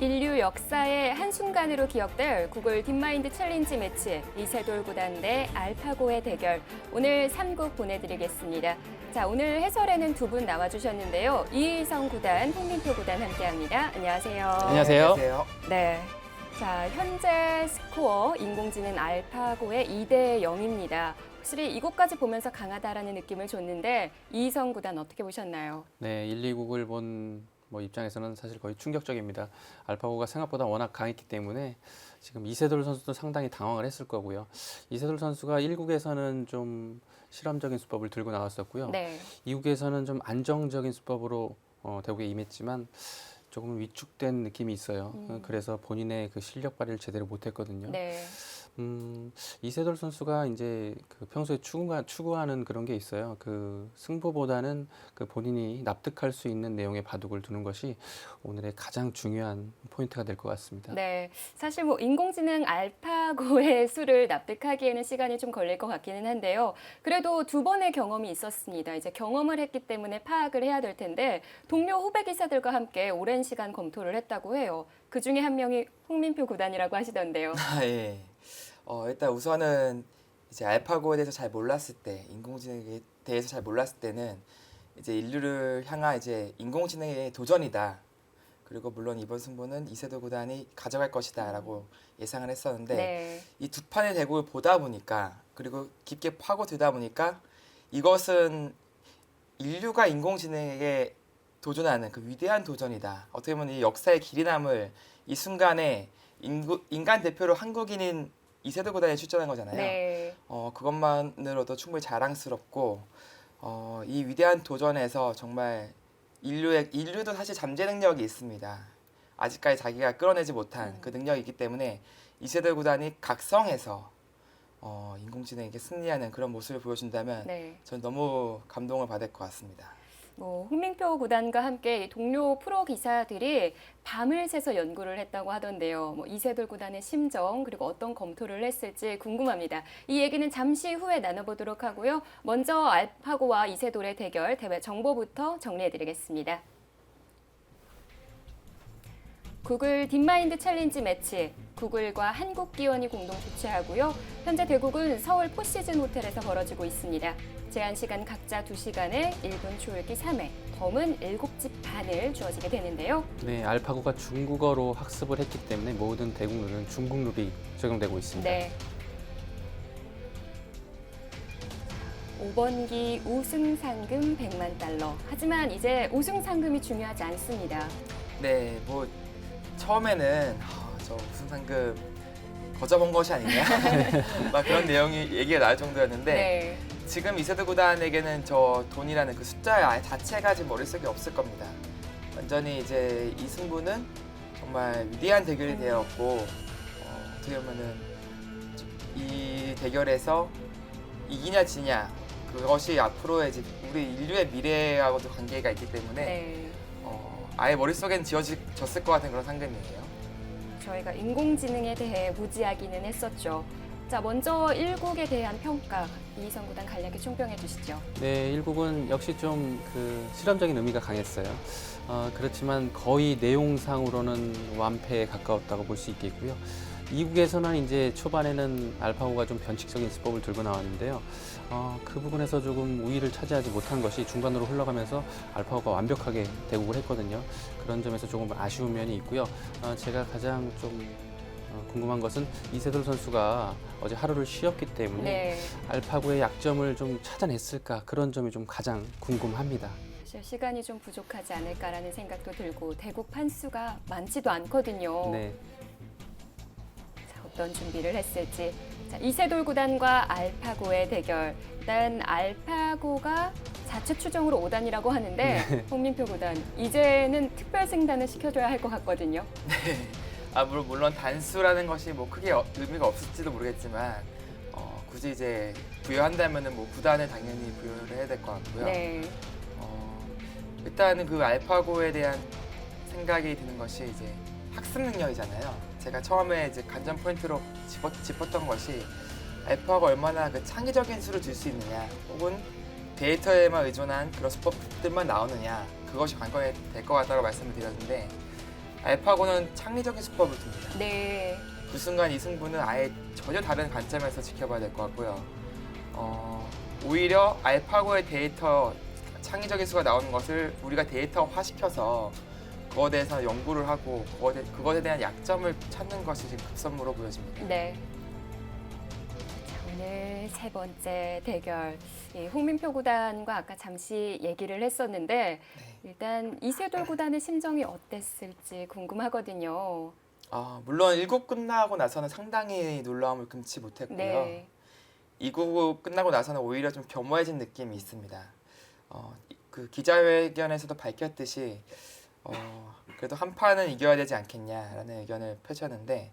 인류 역사의 한순간으로 기억될 구글 딥마인드 챌린지 매치 이세돌 구단 대 알파고의 대결. 오늘 3국 보내드리겠습니다. 자, 오늘 해설에는 두 분 나와주셨는데요. 이희성 구단, 홍민표 구단 함께합니다. 안녕하세요. 안녕하세요. 네. 자, 현재 스코어 인공지능 알파고의 2대 0입니다. 확실히 이곳까지 보면서 강하다라는 느낌을 줬는데 이희성 구단 어떻게 보셨나요? 네, 1, 2국을 본 입장에서는 사실 거의 충격적입니다. 알파고가 생각보다 워낙 강했기 때문에 지금 이세돌 선수도 상당히 당황을 했을 거고요. 이세돌 선수가 1국에서는 좀 실험적인 수법을 들고 나왔었고요. 네. 2국에서는 좀 안정적인 수법으로 대국에 임했지만 조금 위축된 느낌이 있어요. 그래서 본인의 그 실력 발휘를 제대로 못했거든요. 네. 이세돌 선수가 이제 그 평소에 추구하는 그런 게 있어요. 그 승부보다는 그 본인이 납득할 수 있는 내용의 바둑을 두는 것이 오늘의 가장 중요한 포인트가 될 것 같습니다. 네, 사실 뭐 인공지능 알파고의 수를 납득하기에는 시간이 좀 걸릴 것 같기는 한데요. 그래도 두 번의 경험이 있었습니다. 이제 경험을 했기 때문에 파악을 해야 될 텐데 동료 후배 기사들과 함께 오랜 시간 검토를 했다고 해요. 그 중에 한 명이 홍민표 구단이라고 하시던데요. 예. 일단 우선은 이제 알파고에 대해서 잘 몰랐을 때, 인공지능에 대해서 잘 몰랐을 때는 이제 인류를 향한 이제 인공지능의 도전이다. 그리고 물론 이번 승부는 이세돌 구단이 가져갈 것이다라고 예상을 했었는데 네. 이 두 판의 대국을 보다 보니까 그리고 깊게 파고들다 보니까 이것은 인류가 인공지능에게 도전하는 그 위대한 도전이다. 어떻게 보면 이 역사의 길이 남을 이 순간에 인간 대표로 한국인인 이세돌 구단에 출전한 거잖아요. 네. 그것만으로도 충분히 자랑스럽고 이 위대한 도전에서 정말 인류도 사실 잠재 능력이 있습니다. 아직까지 자기가 끌어내지 못한 그 능력이 있기 때문에 이세돌 구단이 각성해서 인공지능에게 승리하는 그런 모습을 보여준다면 네. 저는 너무 감동을 받을 것 같습니다. 뭐 홍민표 구단과 함께 동료 프로 기사들이 밤을 새서 연구를 했다고 하던데요. 뭐 이세돌 구단의 심정 그리고 어떤 검토를 했을지 궁금합니다. 이 얘기는 잠시 후에 나눠보도록 하고요. 먼저 알파고와 이세돌의 대결 대회 정보부터 정리해드리겠습니다. 구글 딥마인드 챌린지 매치, 구글과 한국기원이 공동 주최하고요. 현재 대국은 서울 포시즌 호텔에서 벌어지고 있습니다. 제한 시간 각자 2시간에 1분 초읽기 3회, 덤은 7집 반을 주어지게 되는데요. 네, 알파고가 중국어로 학습을 했기 때문에 모든 대국 룰은 중국 룰이 적용되고 있습니다. 네. 5번기 우승 상금 100만 달러. 하지만 이제 우승 상금이 중요하지 않습니다. 네, 뭐 처음에는 저 우승 상금 거저본 것이 아니냐 막 그런 내용이 얘기가 나올 정도였는데 네. 지금 이세돌 구단에게는 저 돈이라는 그 숫자 자체가 지금 머릿속에 없을 겁니다. 완전히 이제 이 승부는 정말 위대한 대결이 되었고 어떻게 보면은 이 대결에서 이기냐 지냐 그것이 앞으로의 이제 우리 인류의 미래하고도 관계가 있기 때문에 네. 아예 머릿속엔 지어졌을 것 같은 그런 상금이에요. 저희가 인공지능에 대해 무지하기는 했었죠. 자, 먼저 1국에 대한 평가, 이희성 구단 간략히 총평해 주시죠. 네, 1국은 역시 좀 그 실험적인 의미가 강했어요. 그렇지만 거의 내용상으로는 완패에 가까웠다고 볼 수 있겠고요. 2국에서는 이제 초반에는 알파고가 좀 변칙적인 수법을 들고 나왔는데요. 그 부분에서 조금 우위를 차지하지 못한 것이 중간으로 흘러가면서 알파고가 완벽하게 대국을 했거든요. 그런 점에서 조금 아쉬운 면이 있고요. 제가 가장 좀 궁금한 것은 이세돌 선수가 어제 하루를 쉬었기 때문에 네. 알파고의 약점을 좀 찾아냈을까 그런 점이 좀 가장 궁금합니다. 사실 시간이 좀 부족하지 않을까라는 생각도 들고 대국 판수가 많지도 않거든요. 네. 자, 어떤 준비를 했을지. 자, 이세돌 구단과 알파고의 대결. 일단 알파고가 자체 추정으로 5단이라고 하는데 홍민표 구단 이제는 특별 승단을 시켜줘야 할 것 같거든요. 물론 단수라는 것이 뭐 크게 의미가 없을지도 모르겠지만 굳이 이제 부여한다면은 뭐 9단을 당연히 부여를 해야 될 것 같고요. 네. 일단은 그 알파고에 대한 생각이 드는 것이 이제 학습 능력이잖아요. 제가 처음에 이제 관전 포인트로 짚었던 것이 알파고가 얼마나 그 창의적인 수를 줄 수 있느냐, 혹은 데이터에만 의존한 그런 수법들만 나오느냐, 그것이 관건이 될 것 같다고 말씀을 드렸는데 알파고는 창의적인 수법을 둡니다. 네. 그 순간 이 승부는 아예 전혀 다른 관점에서 지켜봐야 될 것 같고요. 오히려 알파고의 데이터 창의적인 수가 나오는 것을 우리가 데이터화시켜서 그거에 대해서 연구를 하고 그것에 대한 약점을 찾는 것이 지금 급선무로 보여집니다. 네. 자, 오늘 세 번째 대결. 이 홍민표 구단과 아까 잠시 얘기를 했었는데 일단 이세돌 구단의 심정이 어땠을지 궁금하거든요. 물론 1국 끝나고 나서는 상당히 놀라움을 금치 못했고요. 네. 2국 끝나고 나서는 오히려 좀 겸허해진 느낌이 있습니다. 그 기자회견에서도 밝혔듯이 그래도 한 판은 이겨야 되지 않겠냐라는 의견을 펼쳤는데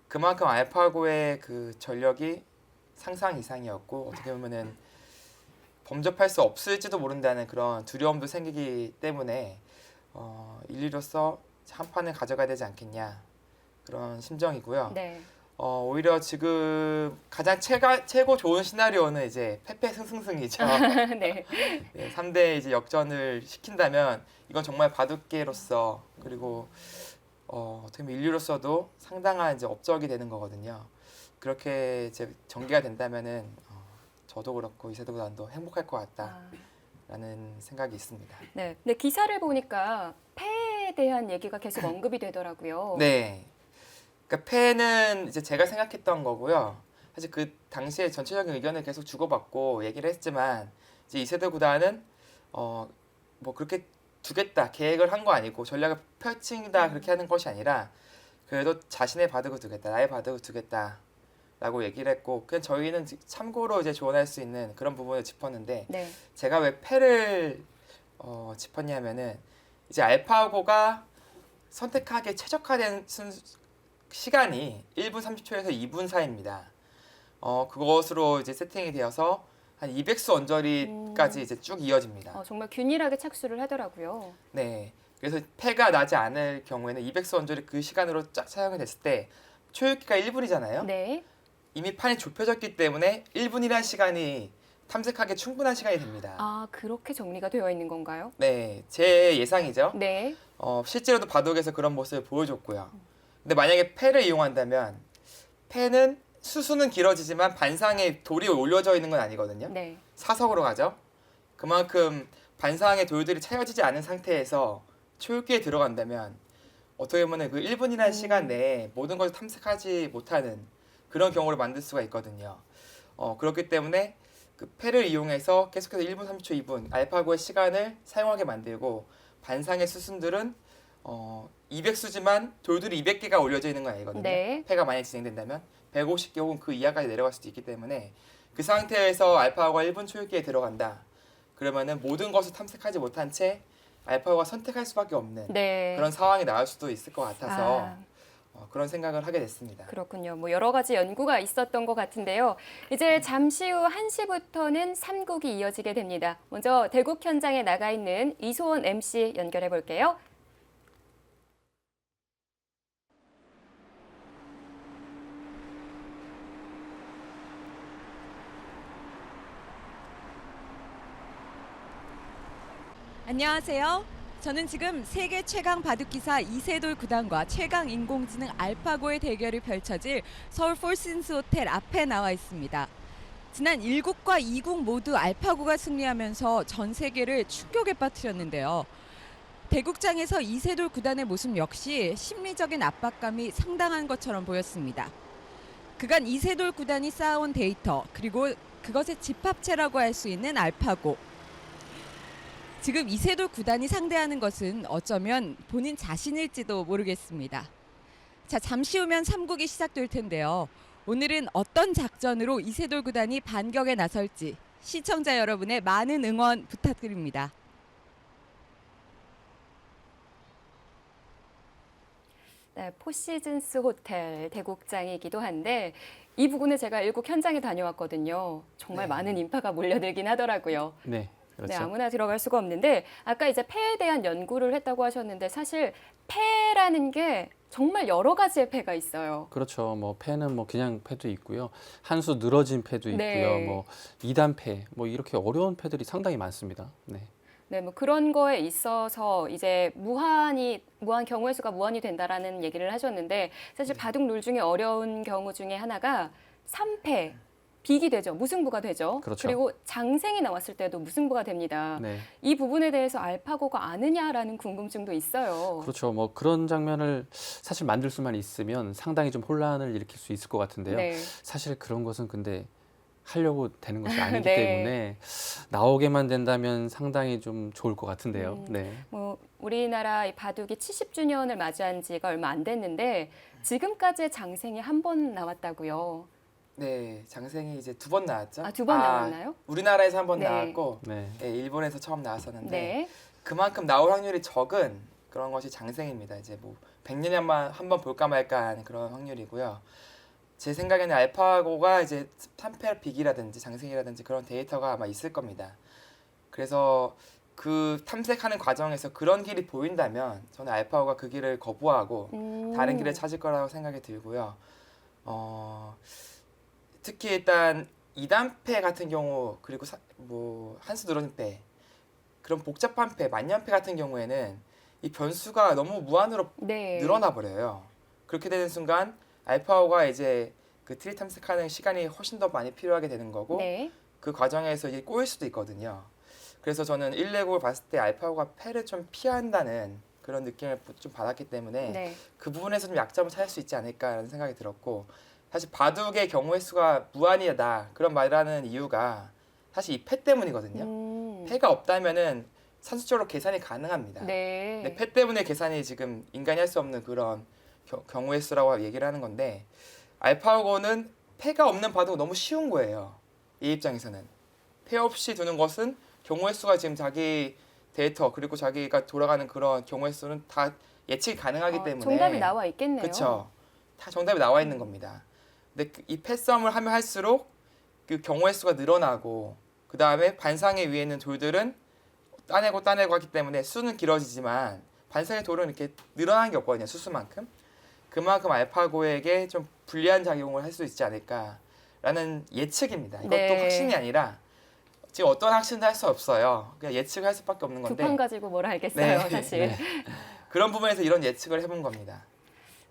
그만큼 알파고의 그 전력이 상상 이상이었고 어떻게 보면은 범접할 수 없을지도 모른다는 그런 두려움도 생기기 때문에 1위로서 한 판을 가져가야 되지 않겠냐 그런 심정이고요. 네. 오히려 지금 가장 최고 좋은 시나리오는 이제 패패 승승승이죠. 네. 네, 3대 이제 역전을 시킨다면 이건 정말 바둑계로서 그리고 어떻게 보면 인류로서도 상당한 이제 업적이 되는 거거든요. 그렇게 이제 전개가 된다면은 저도 그렇고 이세돌 구단도 행복할 것 같다라는 생각이 있습니다. 네. 근데 기사를 보니까 패에 대한 얘기가 계속 언급이 되더라고요. 네. 그러니까 패는 이제 제가 생각했던 거고요. 사실 그 당시에 전체적인 의견을 계속 주고받고 얘기를 했지만 이제 이세돌 구단은 뭐 그렇게 두겠다 계획을 한 거 아니고 전략을 펼친다 그렇게 하는 것이 아니라 그래도 자신의 바둑을 두겠다 나의 바둑을 두겠다라고 얘기를 했고 그냥 저희는 참고로 이제 조언할 수 있는 그런 부분을 짚었는데 네. 제가 왜 패를 짚었냐면은 이제 알파고가 선택하기에 최적화된 시간이 1분 30초에서 2분 사이입니다. 그것으로 이제 세팅이 되어서 한 200수 언저리까지 이제 쭉 이어집니다. 정말 균일하게 착수를 하더라고요. 네. 그래서 패가 나지 않을 경우에는 200수 언저리 그 시간으로 쫙 사용이 됐을 때 초읽기가 1분이잖아요. 네. 이미 판이 좁혀졌기 때문에 1분이라는 시간이 탐색하기 충분한 시간이 됩니다. 그렇게 정리가 되어 있는 건가요? 네. 제 예상이죠. 네. 실제로도 바둑에서 그런 모습을 보여줬고요. 근데 만약에 패를 이용한다면 패는 수수는 길어지지만 반상에 돌이 올려져 있는 건 아니거든요. 네. 사석으로 가죠. 그만큼 반상의 돌들이 채워지지 않은 상태에서 초읽기에 들어간다면 어떻게 보면 그 1분이라는 시간 내에 모든 것을 탐색하지 못하는 그런 경우를 만들 수가 있거든요. 그렇기 때문에 그 패를 이용해서 계속해서 1분 30초 2분 알파고의 시간을 사용하게 만들고 반상의 수순들은 200수지만 돌들이 200개가 올려져 있는 건 아니거든요. 네. 패가 만약 진행된다면 150개 혹은 그 이하까지 내려갈 수도 있기 때문에 그 상태에서 알파고가 1분 초읽기에 들어간다. 그러면은 모든 것을 탐색하지 못한 채 알파고가 선택할 수밖에 없는 네. 그런 상황이 나올 수도 있을 것 같아서 그런 생각을 하게 됐습니다. 그렇군요. 뭐 여러 가지 연구가 있었던 것 같은데요. 이제 잠시 후 1시부터는 3국이 이어지게 됩니다. 먼저 대국 현장에 나가 있는 이소원 MC 연결해 볼게요. 안녕하세요. 저는 지금 세계 최강 바둑기사 이세돌 구단과 최강 인공지능 알파고의 대결이 펼쳐질 서울 폴신스 호텔 앞에 나와 있습니다. 지난 1국과 2국 모두 알파고가 승리하면서 전 세계를 충격에 빠뜨렸는데요. 대국장에서 이세돌 구단의 모습 역시 심리적인 압박감이 상당한 것처럼 보였습니다. 그간 이세돌 구단이 쌓아온 데이터 그리고 그것의 집합체라고 할 수 있는 알파고. 지금 이세돌 구단이 상대하는 것은 어쩌면 본인 자신일지도 모르겠습니다. 자, 잠시 후면 3국이 시작될 텐데요. 오늘은 어떤 작전으로 이세돌 구단이 반격에 나설지 시청자 여러분의 많은 응원 부탁드립니다. 네, 포시즌스 호텔 대국장이기도 한데 이 부근에 제가 1국 현장에 다녀왔거든요. 정말 네. 많은 인파가 몰려들긴 하더라고요. 네, 그렇죠. 네, 아무나 들어갈 수가 없는데 아까 이제 패에 대한 연구를 했다고 하셨는데 사실 패라는 게 정말 여러 가지의 패가 있어요. 그렇죠. 뭐 패는 뭐 그냥 패도 있고요. 한 수 늘어진 패도 있고요. 네. 뭐 2단 패, 뭐 이렇게 어려운 패들이 상당히 많습니다. 네. 네, 뭐 그런 거에 있어서 이제 무한 경우의 수가 무한이 된다라는 얘기를 하셨는데 사실 바둑 룰 중에 어려운 경우 중에 하나가 3패 빅이 되죠. 무승부가 되죠. 그렇죠. 리고 장생이 나왔을 때도 무승부가 됩니다. 네. 이 부분에 대해서 알파고가 아느냐라는 궁금증도 있어요. 그렇죠. 뭐 그런 장면을 사실 만들 수만 있으면 상당히 좀 혼란을 일으킬 수 있을 것 같은데요. 네. 사실 그런 것은 근데 하려고 되는 것이 아니기 네. 때문에 나오게만 된다면 상당히 좀 좋을 것 같은데요. 음. 네. 뭐 우리나라 이 바둑이 70주년을 맞이한 지가 얼마 안 됐는데 지금까지의 장생이 한 번 나왔다고요. 네, 장생이 이제 2번 나왔죠. 아, 2번 나왔나요? 우리나라에서 한 번 네. 나왔고 네. 네, 일본에서 처음 나왔었는데 네. 그만큼 나올 확률이 적은 그런 것이 장생입니다. 이제 뭐 100년에 한 번 볼까 말까 하는 그런 확률이고요. 제 생각에는 알파고가 이제 3패 빅이라든지 장생이라든지 그런 데이터가 아마 있을 겁니다. 그래서 그 탐색하는 과정에서 그런 길이 보인다면 저는 알파고가 그 길을 거부하고 다른 길을 찾을 거라고 생각이 들고요. 특히 일단 2단패 같은 경우 그리고 뭐 한수 누런패 그런 복잡한 패 만년패 같은 경우에는 이 변수가 너무 무한으로 네. 늘어나 버려요. 그렇게 되는 순간 알파고가 이제 그 트리 탐색하는 시간이 훨씬 더 많이 필요하게 되는 거고 네. 그 과정에서 이게 꼬일 수도 있거든요. 그래서 저는 1레국을 봤을 때 알파고가 패를 좀 피한다는 그런 느낌을 좀 받았기 때문에 네. 그 부분에서 좀 약점을 찾을 수 있지 않을까라는 생각이 들었고 사실 바둑의 경우의 수가 무한이다 그런 말을 하는 이유가 사실 이 패 때문이거든요. 패가 없다면은 산술적으로 계산이 가능합니다. 네. 근데 패 때문에 계산이 지금 인간이 할 수 없는 그런 경우의 수라고 얘기를 하는 건데 알파고는 패가 없는 바둑은 너무 쉬운 거예요. 이 입장에서는 패 없이 두는 것은 경우의 수가 지금 자기 데이터 그리고 자기가 돌아가는 그런 경우의 수는 다 예측이 가능하기 때문에 정답이 나와 있겠네요. 그렇죠. 다 정답이 나와 있는 겁니다. 근데 이 패싸움을 하면 할수록 그 경우의 수가 늘어나고 그 다음에 반상의 위에 있는 돌들은 따내고 하기 때문에 수는 길어지지만 반상의 돌은 이렇게 늘어나는 게 없거든요. 수수만큼. 그만큼 알파고에게 좀 불리한 작용을 할 수 있지 않을까라는 예측입니다. 이것도 네. 확신이 아니라 지금 어떤 확신도 할 수 없어요. 그냥 예측할 수밖에 없는 두 건데 판 가지고 뭘 알겠어요, 네. 사실. 네. 그런 부분에서 이런 예측을 해본 겁니다.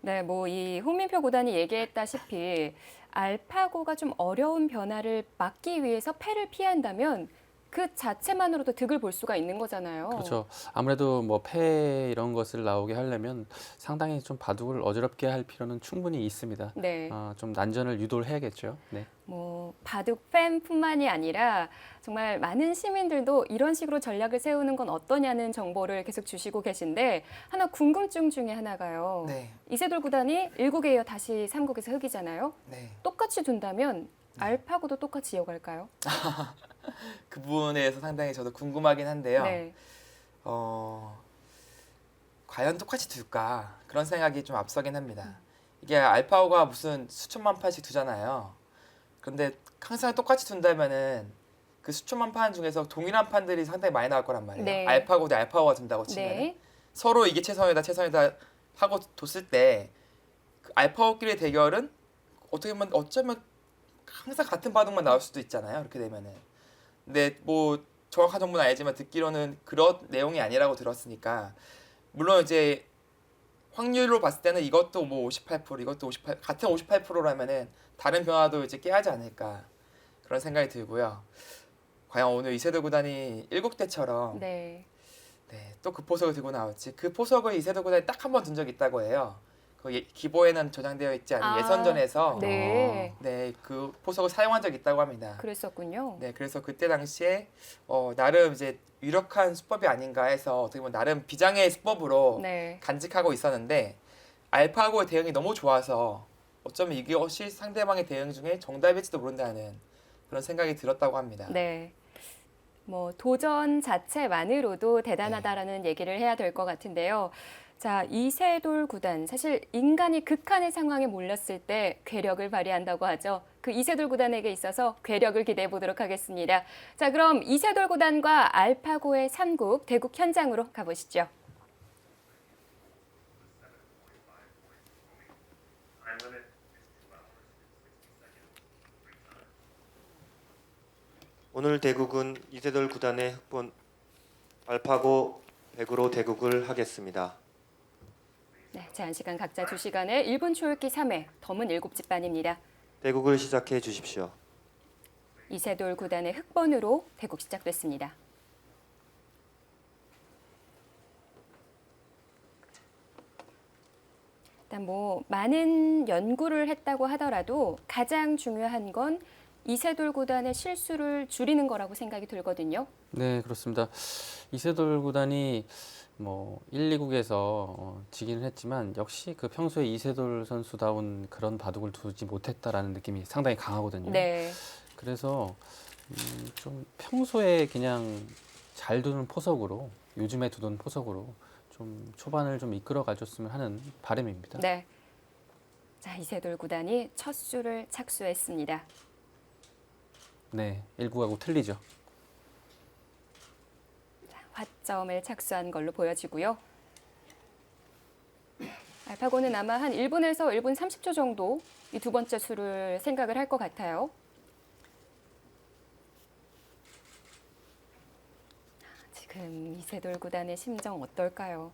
네, 뭐 이 홍민표 구단이 얘기했다시피 알파고가 좀 어려운 변화를 막기 위해서 패를 피한다면 그 자체만으로도 득을 볼 수가 있는 거잖아요. 그렇죠. 아무래도 뭐 패 이런 것을 나오게 하려면 상당히 좀 바둑을 어지럽게 할 필요는 충분히 있습니다. 네. 좀 난전을 유도를 해야겠죠. 네. 뭐 바둑 팬뿐만이 아니라 정말 많은 시민들도 이런 식으로 전략을 세우는 건 어떠냐는 정보를 계속 주시고 계신데 하나 궁금증 중에 하나가요. 네, 이세돌 구단이 1국에 이어 다시 3국에서 흑이잖아요. 네. 똑같이 둔다면 알파고도 똑같이 이어갈까요? 그 부분에 대해서 상당히 저도 궁금하긴 한데요. 네. 과연 똑같이 둘까 그런 생각이 좀 앞서긴 합니다. 이게 알파고가 무슨 수천만 판씩 두잖아요. 그런데 항상 똑같이 둔다면은 그 수천만 판 중에서 동일한 판들이 상당히 많이 나올 거란 말이에요. 네. 알파고 대 알파고가 둔다고 치면 네. 서로 이게 최선이다 하고 뒀을 때 그 알파고끼리의 대결은 어쩌면 항상 같은 바둑만 나올 수도 있잖아요. 그렇게 되면은. 근데 뭐 정확한 정보는 알지만 듣기로는 그런 내용이 아니라고 들었으니까 물론 이제 확률로 봤을 때는 이것도 뭐 58% 이것도 58 같은 58%라면은 다른 변화도 이제 깨하지 않을까 그런 생각이 들고요. 과연 오늘 이세돌 구단이 1국대처럼 네. 또 그 포석을 들고 나올지 그 포석을 이세돌 구단이 딱 한 번 둔 적이 있다고 해요. 그 기보에는 저장되어 있지 않은 아, 예선전에서 네. 그 포석을 사용한 적이 있다고 합니다. 그랬었군요. 네, 그래서 그때 당시에 나름 이제 유력한 수법이 아닌가 해서 어떻게 보면 나름 비장의 수법으로 네. 간직하고 있었는데 알파고의 대응이 너무 좋아서 어쩌면 이것이 상대방의 대응 중에 정답일지도 모른다는 그런 생각이 들었다고 합니다. 네. 뭐 도전 자체만으로도 대단하다라는 얘기를 해야 될 것 같은데요. 자, 이세돌 구단 사실 인간이 극한의 상황에 몰렸을 때 괴력을 발휘한다고 하죠. 그 이세돌 구단에게 있어서 괴력을 기대해 보도록 하겠습니다. 자, 그럼 이세돌 구단과 알파고의 3국 대국 현장으로 가보시죠. 오늘 대국은 이세돌 구단의 흑본 알파고 100으로 대국을 하겠습니다. 네, 제한 시간 각자 2시간에 1분 초읽기 3회, 덤은 7집반입니다. 대국을 시작해 주십시오. 이세돌 구단의 흑번으로 대국 시작됐습니다. 일단 많은 연구를 했다고 하더라도 가장 중요한 건 이세돌 구단의 실수를 줄이는 거라고 생각이 들거든요. 네, 그렇습니다. 이세돌 구단이 1, 2국에서 지기는 했지만 역시 그 평소에 이세돌 선수다운 그런 바둑을 두지 못했다라는 느낌이 상당히 강하거든요. 네. 그래서 좀 평소에 그냥 잘 두는 포석으로, 요즘에 두던 포석으로 좀 초반을 좀 이끌어 가줬으면 하는 바람입니다. 네. 자, 이세돌 구단이 첫 수를 착수했습니다. 네, 1국하고 틀리죠. 화점을 착수한 걸로 보여지고요. 알파고는 아마 한 1분에서 1분 30초 정도 이 두 번째 수를 생각을 할 것 같아요. 지금 이세돌 구단의 심정 어떨까요?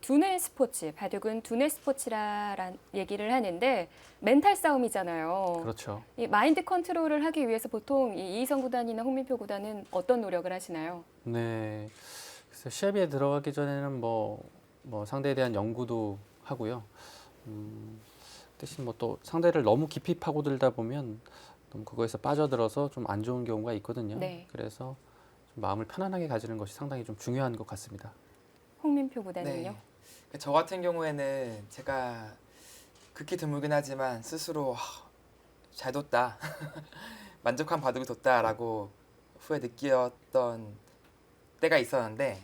두뇌 스포츠, 바둑은 두뇌 스포츠라는 얘기를 하는데 멘탈 싸움이잖아요. 그렇죠. 이 마인드 컨트롤을 하기 위해서 보통 이 이희성 구단이나 홍민표 구단은 어떤 노력을 하시나요? 네, 그래서 시합에 들어가기 전에는 상대에 대한 연구도 하고요. 대신 또 상대를 너무 깊이 파고들다 보면 너무 그거에서 빠져들어서 좀 안 좋은 경우가 있거든요. 네. 그래서 좀 마음을 편안하게 가지는 것이 상당히 좀 중요한 것 같습니다. 홍민표 구단은요? 네. 저 같은 경우에는 제가 극히 드물긴 하지만 스스로 잘 뒀다, 만족한 바둑을 뒀다라고 후에 느꼈던 때가 있었는데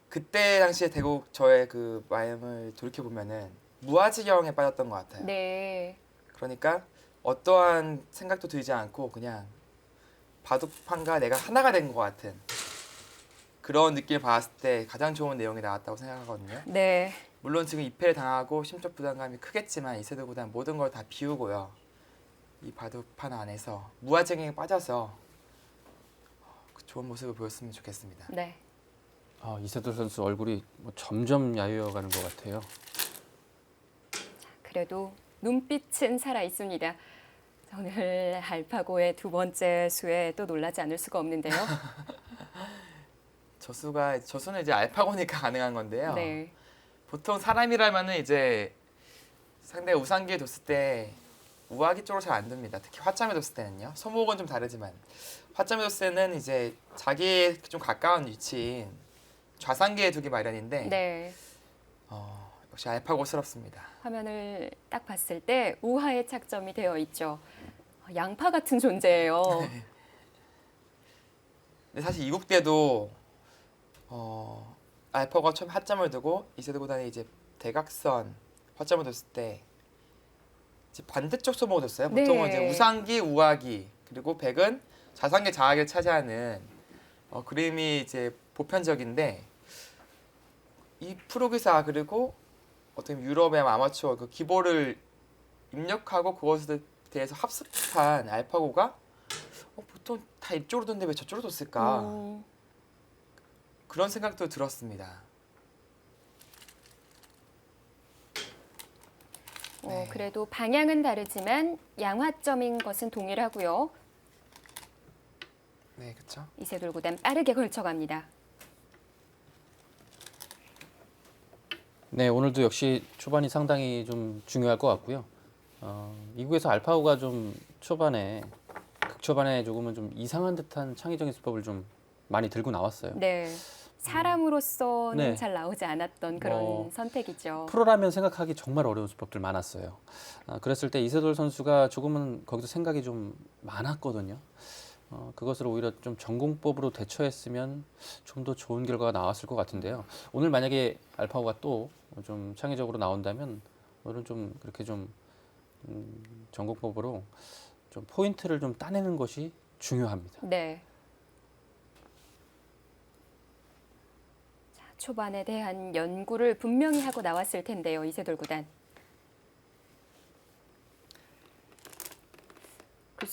그때 당시에 대국 저의 그 마음을 돌이켜 보면은 무아지경에 빠졌던 것 같아요. 네. 그러니까 어떠한 생각도 들지 않고 그냥 바둑판과 내가 하나가 된 것 같은 그런 느낌을 받았을 때 가장 좋은 내용이 나왔다고 생각하거든요. 네. 물론 지금 2패를 당하고 심적 부담감이 크겠지만 이세돌 구단 모든 걸 다 비우고요. 이 바둑판 안에서 무아지경에 빠져서 좋은 모습을 보였으면 좋겠습니다. 네. 이세돌 선수 얼굴이 점점 야유어가는 것 같아요. 그래도 눈빛은 살아 있습니다. 오늘 알파고의 두 번째 수에 또 놀라지 않을 수가 없는데요. 저수는 이제 알파고니까 가능한 건데요. 네. 보통 사람이라면은 이제 상대가 우상기에 뒀을 때 우아기 쪽으로 잘 안 둡니다. 특히 화점에 뒀을 때는요. 소목은 좀 다르지만 화점에 뒀을 때는 이제 자기에 좀 가까운 위치인 좌상기에 두기 마련인데 네. 역시 알파고스럽습니다. 화면을 딱 봤을 때 우하에 착점이 되어 있죠. 양파 같은 존재예요. 근데 사실 이국 때도 알파고가 처음 화점을 두고 이세돌 구단이 이제 대각선 화점을 뒀을 때 이제 반대쪽 소목을 뒀어요. 보통은 네. 이제 우상기, 우하기 그리고 백은 좌상기, 좌하기를 차지하는 그림이 이제 보편적인데 이 프로기사 그리고 어떤 유럽의 아마추어 그 기보를 입력하고 그것에 대해서 합습한 알파고가 보통 다 이쪽으로 뒀는데 왜 저쪽으로 뒀을까? 그런 생각도 들었습니다. 네. 그래도 방향은 다르지만 양화점인 것은 동일하고요. 네, 그렇죠. 이세돌 구단 빠르게 걸쳐갑니다. 네, 오늘도 역시 초반이 상당히 좀 중요할 것 같고요. 이국에서 알파고가 좀 극초반에 조금은 좀 이상한 듯한 창의적인 수법을 좀 많이 들고 나왔어요. 네. 사람으로서는 네. 잘 나오지 않았던 그런 선택이죠. 프로라면 생각하기 정말 어려운 수법들 많았어요. 그랬을 때 이세돌 선수가 조금은 거기서 생각이 좀 많았거든요. 그것을 오히려 좀 전공법으로 대처했으면 좀 더 좋은 결과가 나왔을 것 같은데요. 오늘 만약에 알파고가 또 좀 창의적으로 나온다면 오늘은 좀 그렇게 좀 전공법으로 좀 포인트를 좀 따내는 것이 중요합니다. 네. 자, 초반에 대한 연구를 분명히 하고 나왔을 텐데요. 이세돌 구단.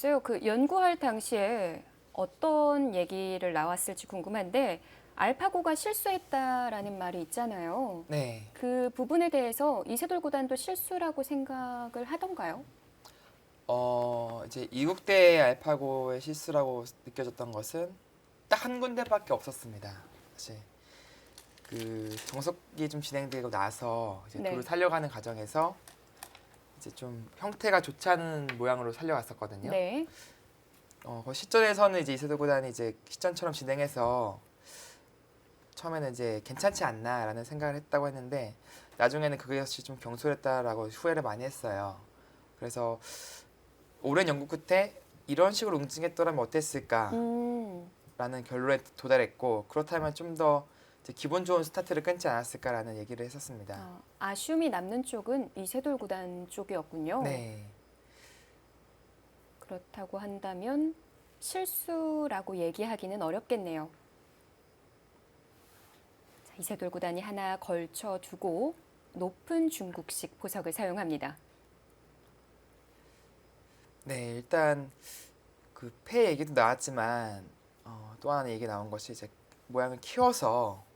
글쎄요, 그 연구할 당시에 어떤 얘기를 나왔을지 궁금한데 알파고가 실수했다라는 말이 있잖아요. 네. 그 부분에 대해서 이세돌 구단도 실수라고 생각을 하던가요? 이제 이국대 알파고의 실수라고 느껴졌던 것은 딱 한 군데밖에 없었습니다. 사실 그 정석이 좀 진행되고 나서 이제 네. 돌을 살려가는 과정에서 이제 좀 형태가 좋지 않은 모양으로 살려갔었거든요. 네. 그 시전에서는 이제 이세돌 구단이 이제 시전처럼 진행해서 처음에는 이제 괜찮지 않나라는 생각을 했다고 했는데 나중에는 그것이 좀 경솔했다라고 후회를 많이 했어요. 그래서 오랜 연구 끝에 이런 식으로 응징했더라면 어땠을까라는 결론에 도달했고 그렇다면 좀 더 기분 좋은 스타트를 끊지 않았을까라는 얘기를 했었습니다. 아쉬움이 남는 쪽은 이세돌 구단 쪽이었군요. 네. 그렇다고 한다면 실수라고 얘기하기는 어렵겠네요. 자, 이세돌 구단이 하나 걸쳐 두고 높은 중국식 보석을 사용합니다. 네, 일단 그 폐 얘기도 나왔지만 또 하나 얘기 나온 것이 이제 모양을 키워서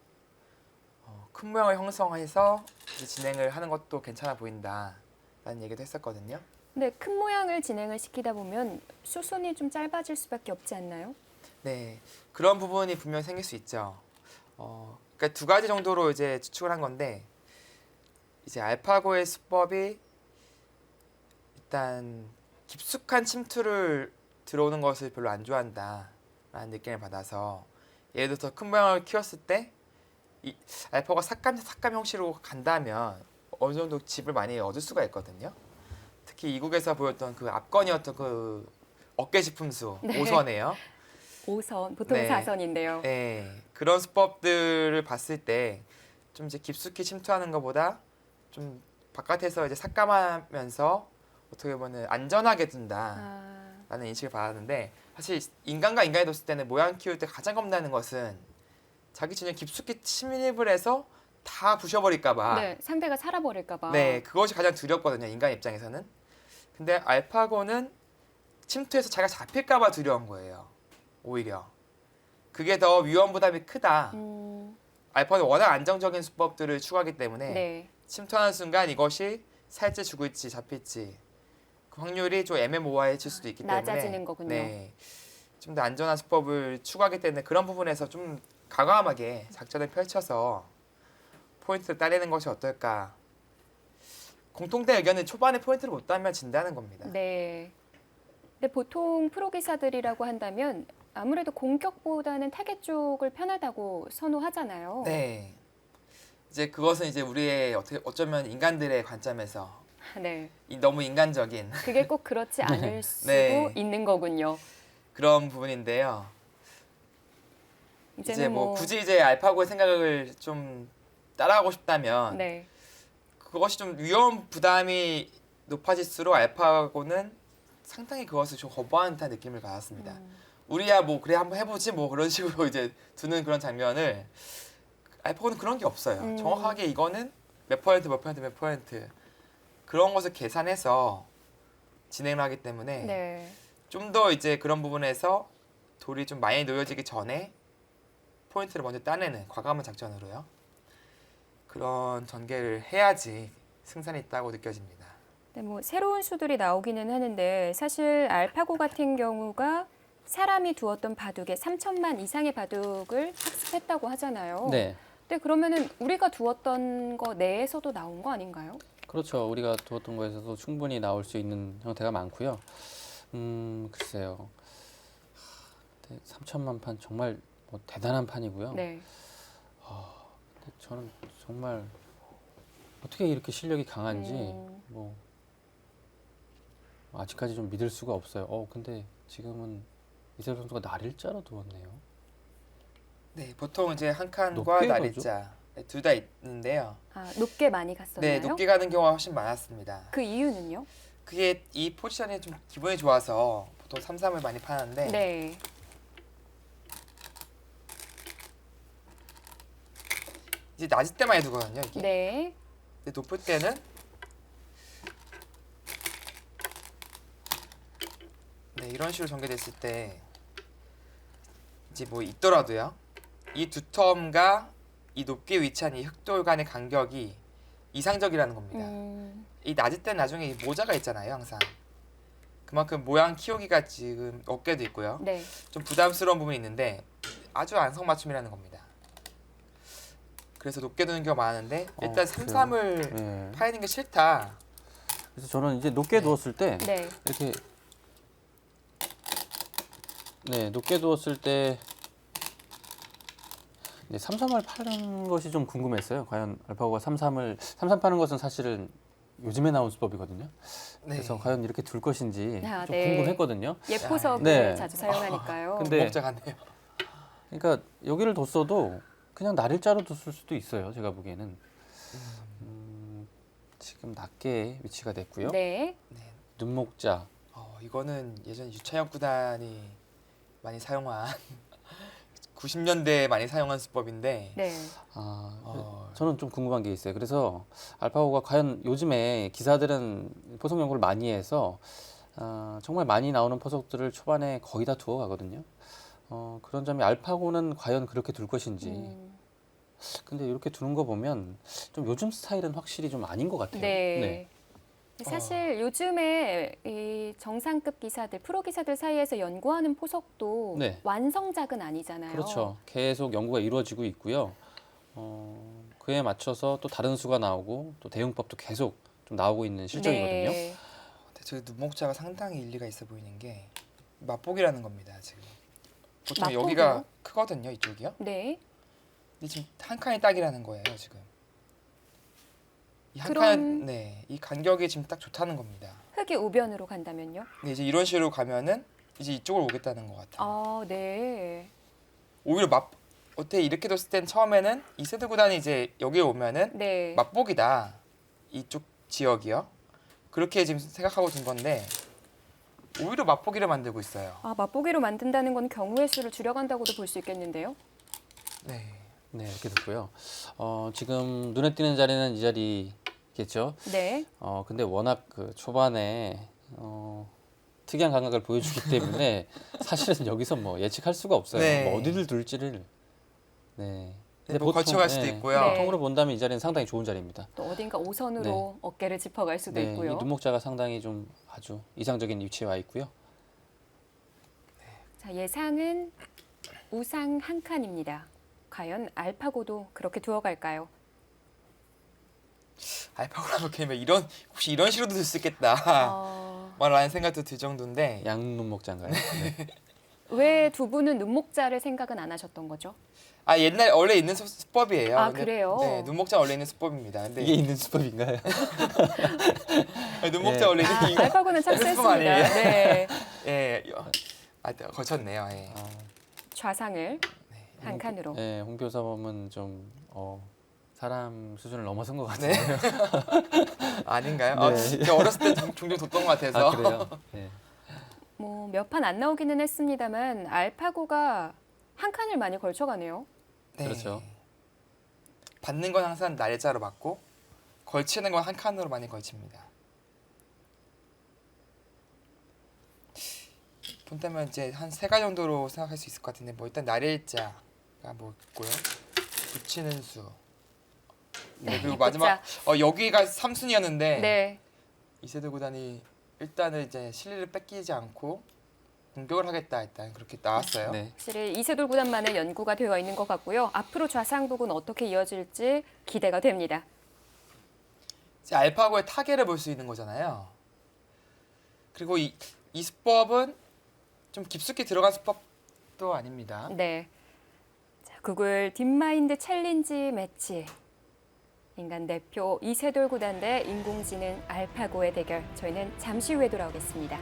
큰 모양을 형성해서 이제 진행을 하는 것도 괜찮아 보인다라는 얘기도 했었거든요. 근데 큰 모양을 진행을 시키다 보면 수순이 좀 짧아질 수밖에 없지 않나요? 네, 그런 부분이 분명히 생길 수 있죠. 그러니까 두 가지 정도로 이제 추측을 한 건데 이제 알파고의 수법이 일단 깊숙한 침투를 들어오는 것을 별로 안 좋아한다라는 느낌을 받아서 예를 들어서 큰 모양을 키웠을 때 이 알파고가 삭감 형식으로 간다면 어느 정도 집을 많이 얻을 수가 있거든요. 특히 이국에서 보였던 그 압권이었던 그 어깨지품수 네. 5선이에요. 5선, 보통 네. 4선인데요. 네, 그런 수법들을 봤을 때 좀 이제 깊숙이 침투하는 것보다 좀 바깥에서 이제 삭감하면서 어떻게 보면 안전하게 둔다라는 인식을 받았는데 사실 인간과 인간이 뒀을 때는 모양 키울 때 가장 겁나는 것은 자기 진영 깊숙이 침입을 해서 다 부셔버릴까봐. 네, 상대가 살아버릴까 봐. 네, 그것이 가장 두렵거든요. 인간 입장에서는. 근데 알파고는 침투해서 자기가 잡힐까봐 두려운 거예요. 오히려. 그게 더 위험 부담이 크다. 알파고는 워낙 안정적인 수법들을 추구하기 때문에 네. 침투하는 순간 이것이 살지 죽을지 잡힐지 그 확률이 좀 애매모호해질 수도 있기 때문에 낮아지는 거군요. 네, 좀 더 안전한 수법을 추구하기 때문에 그런 부분에서 좀 과감하게 작전을 펼쳐서 포인트를 따내는 것이 어떨까. 공통된 의견은 초반에 포인트를 못 따면 진다는 겁니다. 네. 근데 보통 프로 기사들이라고 한다면 아무래도 공격보다는 타겟 쪽을 편하다고 선호하잖아요. 네. 이제 그것은 이제 우리의 어쩌면 인간들의 관점에서 네. 너무 인간적인 그게 꼭 그렇지 않을 수도 네. 있는 거군요. 그런 부분인데요. 이제는 이제 뭐 굳이 이제 알파고의 생각을 좀 따라가고 싶다면 네. 그것이 좀 위험 부담이 높아질수록 알파고는 상당히 그것을 좀 거부하는 듯한 느낌을 받았습니다. 우리야 뭐 그래 한번 해보지 뭐 그런 식으로 이제 두는 그런 장면을 알파고는 그런 게 없어요. 정확하게 이거는 몇 퍼센트 몇 퍼센트 몇 퍼센트 그런 것을 계산해서 진행을 하기 때문에 네. 좀 더 이제 그런 부분에서 돌이 좀 많이 놓여지기 전에 포인트를 먼저 따내는 과감한 작전으로요. 그런 전개를 해야지 승산이 있다고 느껴집니다. 네, 뭐 새로운 수들이 나오기는 하는데 사실 알파고 같은 경우가 사람이 두었던 바둑에 3천만 이상의 바둑을 학습했다고 하잖아요. 네. 근데 그러면은 우리가 두었던 거 내에서도 나온 거 아닌가요? 그렇죠. 우리가 두었던 거에서도 충분히 나올 수 있는 형태가 많고요. 글쎄요. 3천만 판 정말 뭐 대단한 판이고요. 네. 근데 저는 정말 어떻게 이렇게 실력이 강한지 뭐 아직까지 좀 믿을 수가 없어요. 근데 지금은 이세돌 선수가 날일자로 두었네요. 네, 보통 이제 한 칸과 높게 날일자 둘 다 있는데요. 높게 많이 갔었나요? 네, 높게 가는 경우가 훨씬 많았습니다. 그 이유는요? 그게 이 포지션이 좀 기분이 좋아서 보통 3-3을 많이 파는데 네. 이제 낮을 때 많이 두거든요. 이게. 네. 근데 높을 때는 네, 이런 식으로 전개됐을 때 이제 뭐 있더라도요. 이 두 텀과 이 높게 위치한 이 흑돌 간의 간격이 이상적이라는 겁니다. 이 낮을 땐 나중에 이 모자가 있잖아요, 항상. 그만큼 모양 키우기가 지금 어깨도 있고요. 네. 좀 부담스러운 부분이 있는데 아주 안성맞춤이라는 겁니다. 그래서 높게 두는 경우가 많은데 일단 그래요? 3-3을 네. 파이는 게 싫다. 그래서 저는 이제 높게 두었을 때 네. 이렇게 높게 두었을 때 이제 3-3을 파는 것이 좀 궁금했어요. 과연 알파고가 3-3 파는 것은 사실은 요즘에 나온 수법이거든요. 네. 그래서 과연 이렇게 둘 것인지 아, 좀 네. 궁금했거든요. 예포석을 네. 자주 사용하니까요. 근데 목자 같네요. 그러니까 여기를 뒀어도 그냥 날일자로 뒀을 수도 있어요. 제가 보기에는 지금 낮게 위치가 됐고요. 네. 눈목자. 이거는 예전 유차영 구단이 많이 사용한 90년대에 많이 사용한 수법인데 네. 저는 좀 궁금한 게 있어요. 그래서 알파고가 과연 요즘에 기사들은 포석 연구를 많이 해서 정말 많이 나오는 포석들을 초반에 거의 다 두어 가거든요. 그런 점이 알파고는 과연 그렇게 둘 것인지. 근데 이렇게 두는 거 보면 좀 요즘 스타일은 확실히 좀 아닌 것 같아요. 네. 사실 요즘에 이 정상급 기사들, 프로 기사들 사이에서 연구하는 포석도 네. 완성작은 아니잖아요. 그렇죠. 계속 연구가 이루어지고 있고요. 그에 맞춰서 또 다른 수가 나오고 또 대응법도 계속 좀 나오고 있는 실정이거든요. 네. 저 눈목자가 상당히 일리가 있어 보이는 게 맛보기라는 겁니다. 지금 보통 맛보기요? 여기가 크거든요, 이쪽이요. 네. 근데 지금 한 칸이 딱이라는 거예요, 지금. 이 한 그럼- 칸, 이 간격이 지금 딱 좋다는 겁니다. 흙이 우변으로 간다면요? 근데 이제 이런 식으로 가면은 이제 이쪽으로 오겠다는 것 같아요. 아, 네. 오히려 어때 이렇게 뒀을 땐 처음에는 이세드 구단이 이제 여기에 오면은 네. 맛보기다 이쪽 지역이요. 그렇게 지금 생각하고 둔 건데 오히려 맛보기를 만들고 있어요. 아, 맛보기로 만든다는 건 경우의 수를 줄여간다고도 볼 수 있겠는데요. 네. 네, 이렇게 됐고요. 지금 눈에 띄는 자리는 이 자리겠죠. 네. 근데 워낙 그 초반에 특이한 감각을 보여주기 때문에 사실은 여기서 뭐 예측할 수가 없어요. 네. 뭐 어디를 둘지를. 네. 근데 뭐 거쳐갈 수도 있고요. 네. 보통으로 본다면 이 자리는 상당히 좋은 자리입니다. 또 어딘가 오선으로 어깨를 짚어갈 수도 네, 있고요. 이 눈목자가 상당히 좀 아주 이상적인 위치에 와 있고요. 자, 예상은 우상 한 칸입니다. 과연 알파고도 그렇게 두어갈까요? 알파고라고 그러면 혹시 이런 식으로도 들 수 있겠다 라는 생각도 들 정도인데 양눈목자인가요? 네. 왜 두 분은 눈목자를 생각은 안 하셨던 거죠? 옛날 원래 있는 수법이에요. 아, 근데- 그래요? 네, 눈목자 원래 있는 수법입니다. 근데 이게 있는 수법인가요? 눈목자 네. 원래 있는 이거 알파고는 수법 착수했습니다. 아니에요? 네. 예, 거쳤네요. 예. 좌상을 한 칸으로. 네, 홍표 사범은 좀 사람 수준을 넘어선 것 같아요. 네. 아닌가요? 네. 제가 어렸을 때 종종 뒀던 것 같아서. 아, 그래요? 네. 뭐 몇 판 안 나오기는 했습니다만 알파고가 한 칸을 많이 걸쳐가네요. 네. 그렇죠. 받는 건 항상 날짜로 받고 걸치는 건 한 칸으로 많이 걸칩니다. 본다면 이제 한 세 가지 정도로 생각할 수 있을 것 같은데 뭐 일단 날일자가 뭐 있고요. 붙이는 수. 네, 그리고 마지막 여기가 3순위였는데 네. 이세돌 구단이 일단은 이제 실리를 뺏기지 않고 공격을 하겠다 일단 그렇게 나왔어요. 네. 확실히 이세돌 구단만의 연구가 되어 있는 것 같고요. 앞으로 좌상 부분 어떻게 이어질지 기대가 됩니다. 이제 알파고의 타겟을 볼 수 있는 거잖아요. 그리고 이 수법은 좀 깊숙이 들어간 수법도 아닙니다. 네. 자, 구글 딥마인드 챌린지 매치. 인간 대표 이세돌 구단 대 인공지능 알파고의 대결. 저희는 잠시 후에 돌아오겠습니다.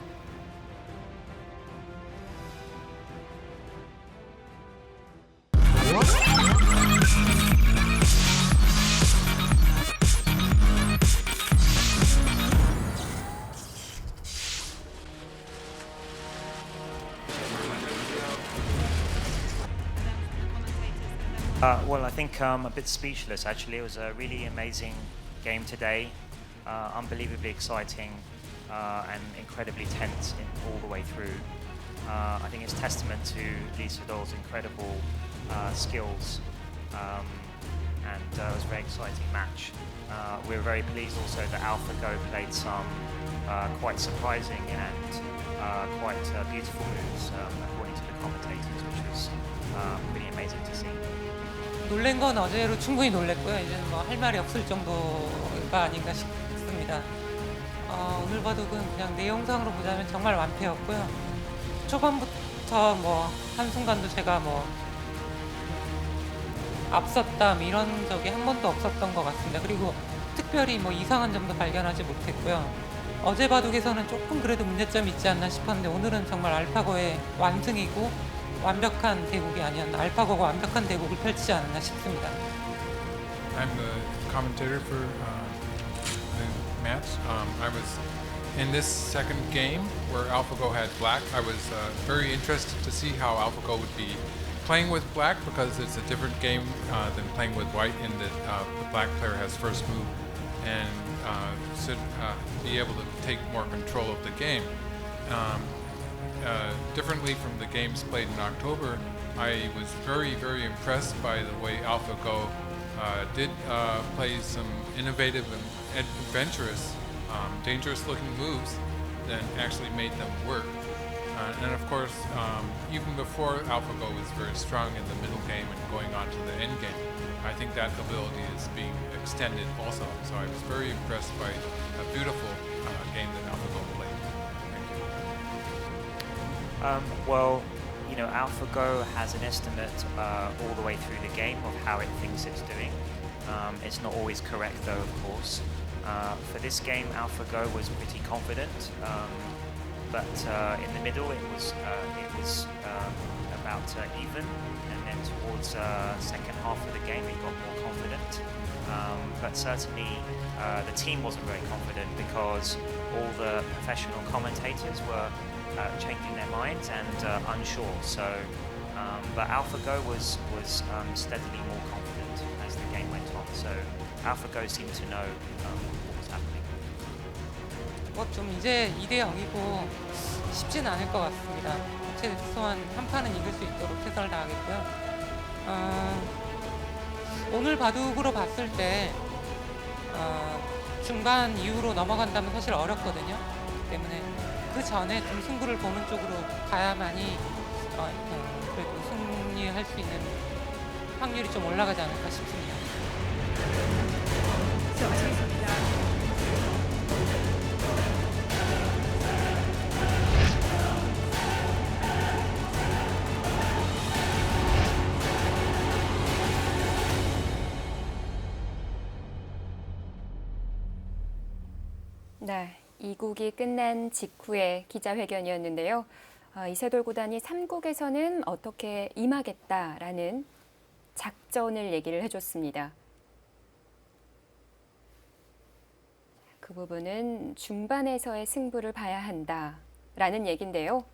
Well, I think I'm a bit speechless actually. It was a really amazing game today, unbelievably exciting. and incredibly tense all the way through. I think it's testament to Lee Sedol's incredible skills, and it was a very exciting match. We were very pleased also that AlphaGo played some quite surprising and quite beautiful moves according to the commentators, which was really amazing to see. 놀란 건 어제로 충분히 놀랬고요. 이제는 뭐 할 말이 없을 정도가 아닌가 싶습니다. 오늘 바둑은 그냥 내용상으로 보자면 정말 완패였고요. 초반부터 뭐 한순간도 제가 뭐 앞섰다 뭐 이런 적이 한 번도 없었던 것 같습니다. 그리고 특별히 뭐 이상한 점도 발견하지 못했고요. 어제 바둑에서는 조금 그래도 문제점이 있지 않나 싶었는데 오늘은 정말 알파고의 완승이고 완벽한 대국이 아니었나, 알파고가 완벽한 대국을 펼치지 않았나 싶습니다. I'm the commentator for the match. I was in this second game where AlphaGo had black. I was very interested to see how AlphaGo would be playing with black because it's a different game than playing with white in that the black player has first move and should be able to take more control of the game. Differently from the games played in October, I was very, very impressed by the way AlphaGo did play some innovative and adventurous, dangerous-looking moves that actually made them work. And of course, even before AlphaGo was very strong in the middle game and going on to the end game, I think that ability is being extended also. So I was very impressed by a beautiful game that AlphaGo played. Thank you. Well, you know, AlphaGo has an estimate all the way through the game of how it thinks it's doing. It's not always correct, though, of course. For this game, AlphaGo was pretty confident, but in the middle, it was about even, and then towards second half of the game, it got more confident. But certainly, the team wasn't very confident because all the professional commentators were changing their minds and unsure. So, but AlphaGo was steadily more confident as the game went on. So, AlphaGo seemed to know what was happening. 뭐 좀 이제 2대 0이고 쉽진 않을 것 같습니다. 최소한 한 판은 이길 수 있도록 최선을 다하겠고요. 오늘 바둑으로 봤을 때 중반 이후로 넘어간다면 사실 어렵거든요. 그렇기 때문에 그 전에 좀 승부를 보는 쪽으로 가야만이 그래도 승리할 수 있는 확률이 좀 올라가지 않을까 싶습니다. 네, 2국이 끝난 직후의 기자회견이었는데요. 이세돌 구단이 3국에서는 어떻게 임하겠다라는 작전을 얘기를 해줬습니다. 그 부분은 중반에서의 승부를 봐야 한다라는 얘긴데요.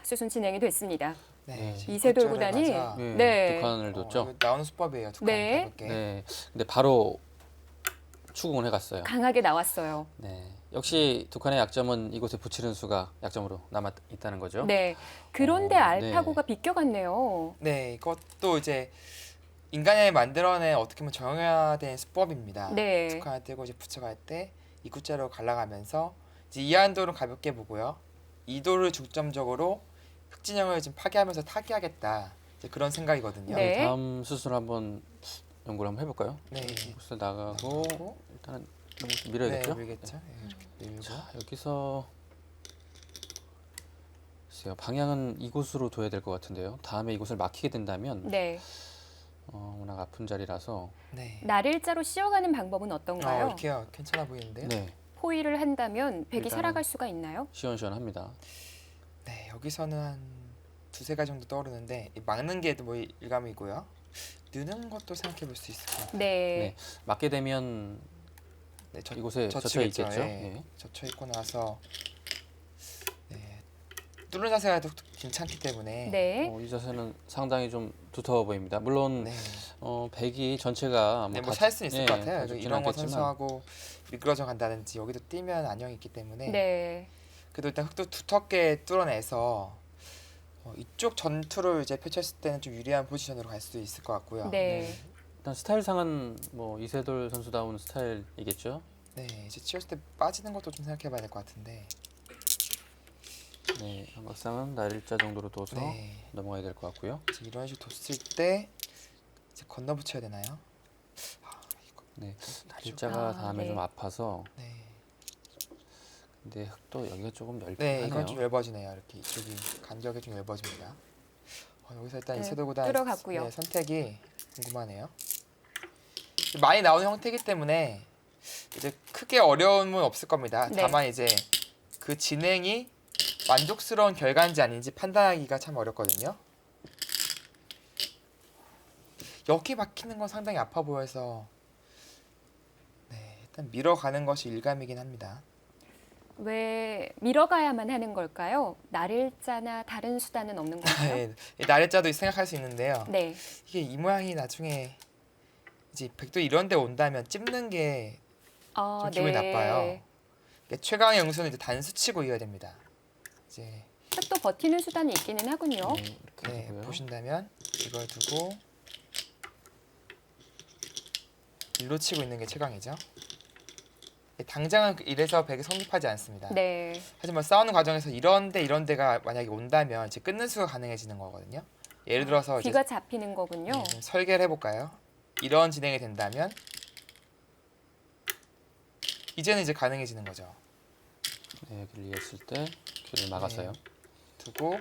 수순 진행이 됐습니다. 네, 이세돌 구단이 네. 두 칸을 뒀죠. 나오는 수법이에요. 두 칸 네. 가볍게. 네, 근데 바로 추궁을 해갔어요. 강하게 나왔어요. 네, 역시 두 칸의 약점은 이곳에 붙이는 수가 약점으로 남아 있다는 거죠. 네. 그런데 네. 알파고가 비껴갔네요. 네, 이것도 이제 인간이 만들어낸 어떻게 보면 정형화된 수법입니다. 네. 두 칸을 떼고 이제 붙여갈 때 이구자로 갈라가면서 이제 이한도를 가볍게 보고요. 이도를 중점적으로 흑진영을 지금 파괴하면서 타개하겠다. 이제 그런 생각이거든요. 네. 다음 수술 한번 연구를 한번 해볼까요? 네. 수술 나가고 나가고. 일단은 좀 밀어야겠죠. 네, 밀겠죠. 네, 이렇게 밀고. 자, 여기서 글쎄요, 방향은 이곳으로 둬야 될 것 같은데요. 다음에 이곳을 막히게 된다면 네. 워낙 아픈 자리라서 네. 날일자로 씌워가는 방법은 어떤가요? 이렇게요. 괜찮아 보이는데요. 네, 포위를 한다면 백이 일단은- 살아갈 수가 있나요? 시원시원합니다. 네, 여기서는 한 두세 가지 정도 떠오르는데 이 막는 게 뭐 일감이고요. 느는 것도 생각해 볼 수 있을 것 같아요. 네. 맞게 되면 네, 이곳에 젖혀 젖히겠죠. 있겠죠. 예. 예. 젖혀 있고 나서 네, 뚫는 자세가 또 괜찮기 때문에 네. 이 자세는 상당히 좀 두터워 보입니다. 물론 네, 백이 전체가 네, 다 뭐 살 수는 있을 것 다 같아요. 죽진 이런 거 않겠지만 선수하고 미끄러져 간다든지 여기도 뛰면 안녕이 있기 때문에 네. 그래도 일단 흙도 두텁게 뚫어내서 이쪽 전투를 이제 펼쳤을 때는 좀 유리한 포지션으로 갈 수도 있을 것 같고요. 네. 일단 스타일상은 뭐 이세돌 선수다운 스타일이겠죠. 네, 이제 치웠을 때 빠지는 것도 좀 생각해봐야 될 것 같은데. 네, 한박상은 날일자 정도로 둬서 네, 넘어가야 될 것 같고요. 이제 이런 식으로 뒀을 때 이제 건너 붙여야 되나요? 네, 날일자가 아, 다음에 네. 좀 아파서 네, 근데 흙도 여기가 조금 얇긴 네, 하네요. 이건 좀 얇아지네요. 이렇게 이쪽이 간격이 좀 얇아집니다. 여기서 일단 네, 이세돌 구단 뚫어갔고요. 네, 선택이 궁금하네요. 많이 나오는 형태이기 때문에 이제 크게 어려움은 없을 겁니다. 네. 다만 이제 그 진행이 만족스러운 결과인지 아닌지 판단하기가 참 어렵거든요. 여기 막히는 건 상당히 아파 보여서 네, 일단 밀어가는 것이 일감이긴 합니다. 왜 밀어가야만 하는 걸까요? 날일자나 다른 수단은 없는 건가요? 네, 나래자도 생각할 수 있는데요. 네. 이게 이 모양이 나중에 이제 백도 이런 데 온다면 찝는 게 좀 기분이 나빠요. 그러니까 최강의 영수는 이제 단수 치고 이어야 됩니다. 이제 또 버티는 수단이 있기는 하군요. 네, 이렇게 네, 되고요. 보신다면 이걸 두고 일로 치고 있는 게 최강이죠. 당장은 이래서 백이 성립하지 않습니다. 네. 하지만 싸우는 과정에서 이런 데가 만약에 온다면 이제 끊는 수가 가능해지는 거거든요. 예를 들어서 이제 귀가 잡히는 거군요. 네, 좀 설계를 해볼까요? 이런 진행이 된다면 이제는 이제 가능해지는 거죠. 네, 여기를 이었을 때 귀를 막았어요. 두고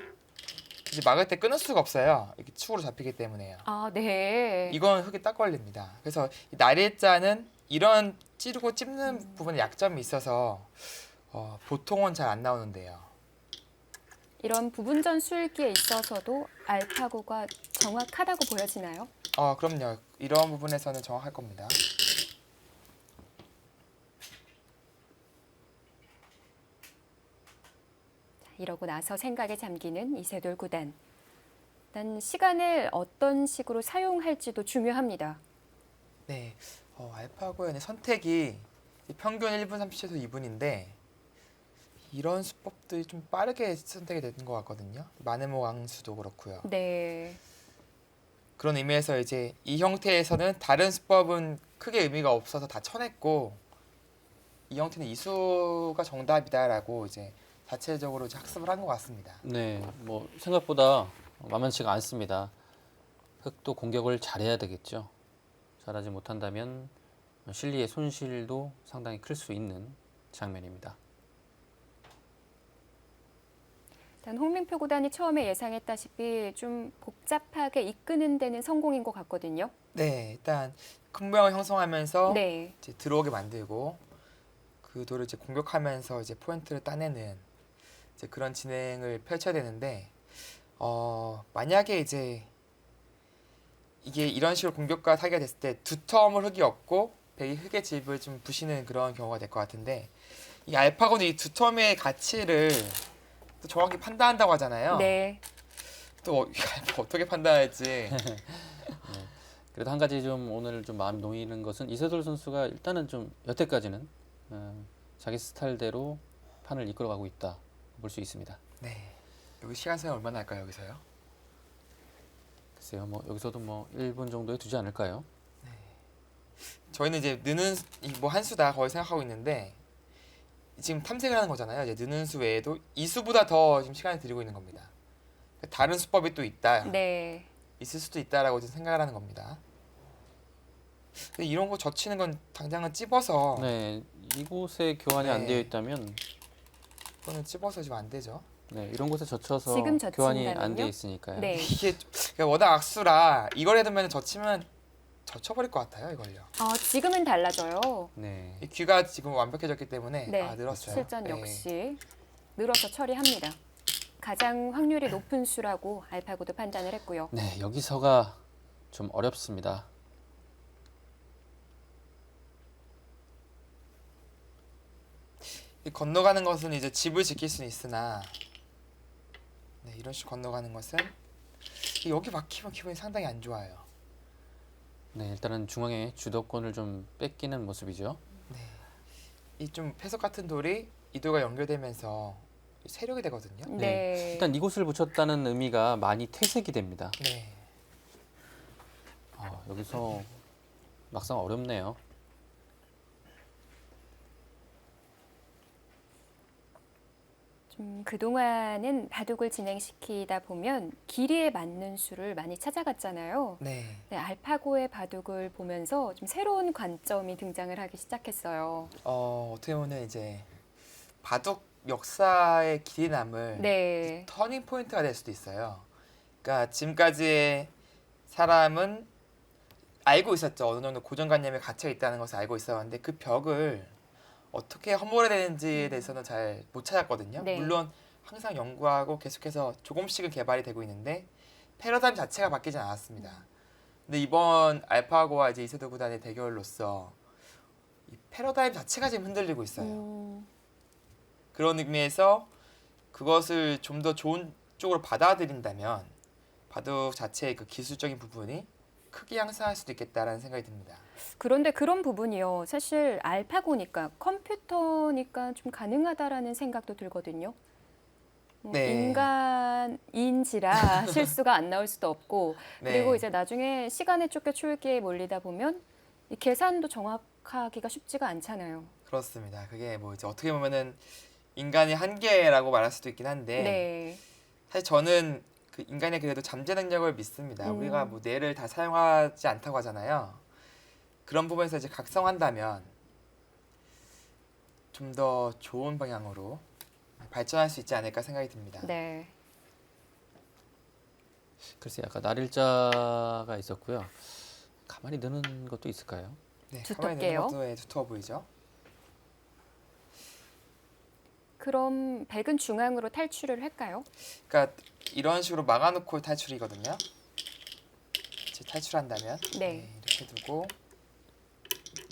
이제 막을 때 끊을 수가 없어요. 이렇게 축으로 잡히기 때문에요. 아, 네. 이건 흙이 딱 걸립니다. 그래서 이 나래자는 이런 찌르고 찝는 부분에 약점이 있어서 보통은 잘 안 나오는데요. 이런 부분전 수읽기에 있어서도 알파고가 정확하다고 보여지나요? 그럼요. 이런 부분에서는 정확할 겁니다. 이러고 나서 생각에 잠기는 이세돌 구단. 일단 시간을 어떤 식으로 사용할지도 중요합니다. 네, 알파고의 선택이 평균 1분 30초에서 2분인데 이런 수법들이 좀 빠르게 선택이 되는 것 같거든요. 마네모 왕수도 그렇고요. 네. 그런 의미에서 이제 이 형태에서는 다른 수법은 크게 의미가 없어서 다 쳐냈고 이 형태는 이수가 정답이다라고 이제 자체적으로 이제 학습을 한 것 같습니다. 네, 뭐 생각보다 만만치가 않습니다. 흙도 공격을 잘해야 되겠죠. 잘하지 못한다면 실리의 손실도 상당히 클 수 있는 장면입니다. 일단 홍명표 구단이 처음에 예상했다시피 좀 복잡하게 이끄는 데는 성공인 것 같거든요. 네, 일단 큰 모양을 형성하면서 네. 이제 들어오게 만들고 그 돌을 이제 공격하면서 이제 포인트를 따내는 이제 그런 진행을 펼쳐야 되는데 만약에 이제 이게 이런 식으로 공격과 타기가 됐을 때 두 텀을 흙이 없고 백이 흙의 집을 좀 부시는 그런 경우가 될 것 같은데 이 알파고는 이 두 텀의 가치를 또 정확히 판단한다고 하잖아요. 네. 또 어떻게 판단할지. 그래도 한 가지 좀 오늘 좀 마음이 놓이는 것은 이세돌 선수가 일단은 좀 여태까지는 자기 스타일대로 판을 이끌어가고 있다 볼 수 있습니다. 네. 여기 시간 소요 얼마나 할까요, 여기서요? 글쎄요, 뭐 여기서도 뭐 1분 정도에 두지 않을까요? 저희는 이제 느는 뭐 한 수다 거의 생각하고 있는데 지금 탐색을 하는 거잖아요. 이제 느는 수 외에도 이 수보다 더 지금 시간을 들이고 있는 겁니다. 다른 수법이 또 있다, 네. 있을 수도 있다라고 지금 생각을 하는 겁니다. 근데 이런 거 젖히는 건 당장은 찝어서 네, 이곳에 교환이 안 네. 되어 있다면 그거는 찝어서 지금 안 되죠. 네, 이런 곳에 젖혀서 지금 교환이 안 젖힌다면요? 돼 있으니까요. 네. 이게 그러니까 워낙 악수라 이걸 해두면 젖히면 젖혀버릴 것 같아요, 이걸요. 지금은 달라져요. 네. 이 귀가 지금 완벽해졌기 때문에 네. 늘었어요. 실전 네. 역시 늘어서 처리합니다. 가장 확률이 높은 수라고 알파고도 판단을 했고요. 네, 여기서가 좀 어렵습니다. 이 건너가는 것은 이제 집을 지킬 수는 있으나 네, 이런 식으로 건너가는 것은 여기 막히면 기분이 상당히 안 좋아요. 네, 일단은 중앙에 주도권을 좀 뺏기는 모습이죠. 네. 이 좀 패석 같은 돌이 이 돌과 연결되면서 세력이 되거든요. 네. 일단 이곳을 붙였다는 의미가 많이 퇴색이 됩니다. 네. 여기서 막상 어렵네요. 그동안은 바둑을 진행시키다 보면 길이에 맞는 수를 많이 찾아갔잖아요. 네. 네, 알파고의 바둑을 보면서 좀 새로운 관점이 등장을 하기 시작했어요. 어떻게 보면 이제 바둑 역사의 길이 남을 네. 터닝 포인트가 될 수도 있어요. 그러니까 지금까지의 사람은 알고 있었죠. 어느 정도 고정관념에 갇혀 있다는 것을 알고 있었는데 그 벽을 어떻게 허물어야 되는지에 대해서는 잘 못 찾았거든요. 네. 물론 항상 연구하고 계속해서 조금씩은 개발이 되고 있는데 패러다임 자체가 바뀌진 않았습니다. 근데 이번 알파고와 이제 이세돌 구단의 대결로서 이 패러다임 자체가 지금 흔들리고 있어요. 그런 의미에서 그것을 좀 더 좋은 쪽으로 받아들인다면 바둑 자체의 그 기술적인 부분이 크게 향상할 수도 있겠다라는 생각이 듭니다. 그런데 그런 부분이요. 사실 알파고니까 컴퓨터니까 좀 가능하다라는 생각도 들거든요. 네. 인간인지라 실수가 안 나올 수도 없고 네. 그리고 이제 나중에 시간에 쫓겨 초읽기에 몰리다 보면 이 계산도 정확하기가 쉽지가 않잖아요. 그렇습니다. 그게 뭐 이제 어떻게 보면은 인간의 한계라고 말할 수도 있긴 한데 네. 사실 저는 그 인간의 그래도 잠재 능력을 믿습니다. 우리가 뭐 뇌를 다 사용하지 않다고 하잖아요. 그런 부분에서 이제 각성한다면 좀 더 좋은 방향으로 발전할 수 있지 않을까 생각이 듭니다. 네. 글쎄 아까 날일자가 있었고요. 가만히 드는 것도 있을까요? 네, 두텁게요. 가만히 있는 것도 두터워 보이죠? 그럼 백은 중앙으로 탈출을 할까요? 그러니까 이런 식으로 막아놓고 탈출이거든요. 이제 탈출한다면 네. 이렇게 두고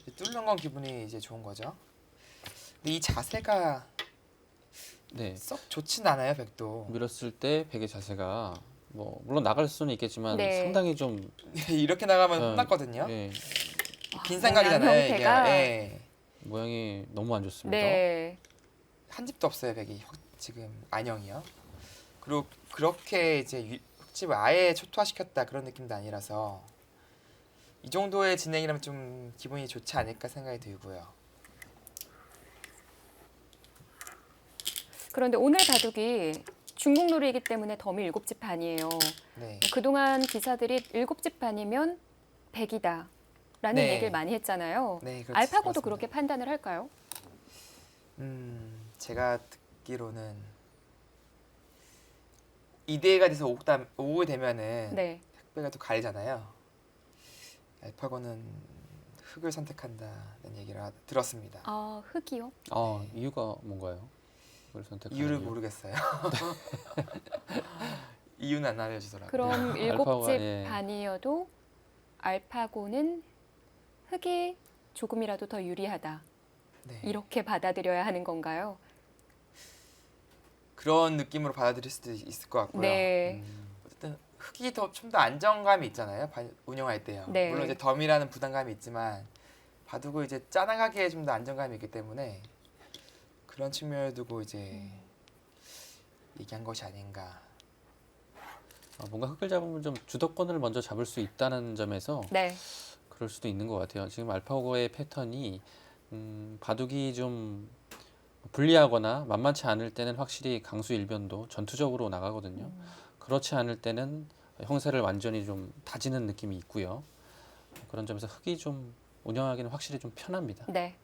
이제 뚫는 건 기분이 이제 좋은 거죠. 근데 이 자세가 네. 썩 좋진 않아요, 백도. 밀었을 때 백의 자세가 뭐 물론 나갈 수는 있겠지만 네. 상당히 좀 이렇게 나가면 어, 혼났거든요. 예, 긴 모양 생각이잖아요, 이게. 형태가. 예. 모양이 너무 안 좋습니다. 네. 한 집도 없어요, 백이 지금 안형이요. 그리고 그렇게 이제 흙집을 아예 초토화시켰다 그런 느낌도 아니라서 이 정도의 진행이라면 좀 기분이 좋지 않을까 생각이 들고요. 그런데 오늘 바둑이 중국놀이이기 때문에 덤이 7집 반이에요. 네. 그동안 기사들이 7집 반이면 100이다 라는 네. 얘기를 많이 했잖아요. 네, 알파고도 그렇습니다. 그렇게 판단을 할까요? 제가 듣기로는 2대1가 돼서 오게 되면은 네. 흑배가 또 가리잖아요. 알파고는 흑을 선택한다는 얘기를 들었습니다. 아, 흑이요? 이유가 뭔가요? 그걸 선택하는 이유를 이유? 모르겠어요. 이유는 안 알려주더라고요. 그럼 알파고가, 7집 예. 반이어도 알파고는 흑이 조금이라도 더 유리하다. 네. 이렇게 받아들여야 하는 건가요? 그런 느낌으로 받아들일 수도 있을 것 같고요. 네. 어쨌든 흑이 좀 더 안정감이 있잖아요. 운영할 때요. 네. 물론 이제 덤이라는 부담감이 있지만 바둑을 이제 짜나가기에 좀 더 안정감이 있기 때문에 그런 측면을 두고 이제 얘기한 것이 아닌가. 뭔가 흑을 잡으면 좀 주도권을 먼저 잡을 수 있다는 점에서 네. 그럴 수도 있는 것 같아요. 지금 알파고의 패턴이 바둑이 좀 불리하거나 만만치 않을 때는 확실히 강수 일변도 전투적으로 나가거든요. 그렇지 않을 때는 형세를 완전히 좀 다지는 느낌이 있고요. 그런 점에서 흑이 좀 운영하기는 확실히 좀 편합니다. 네.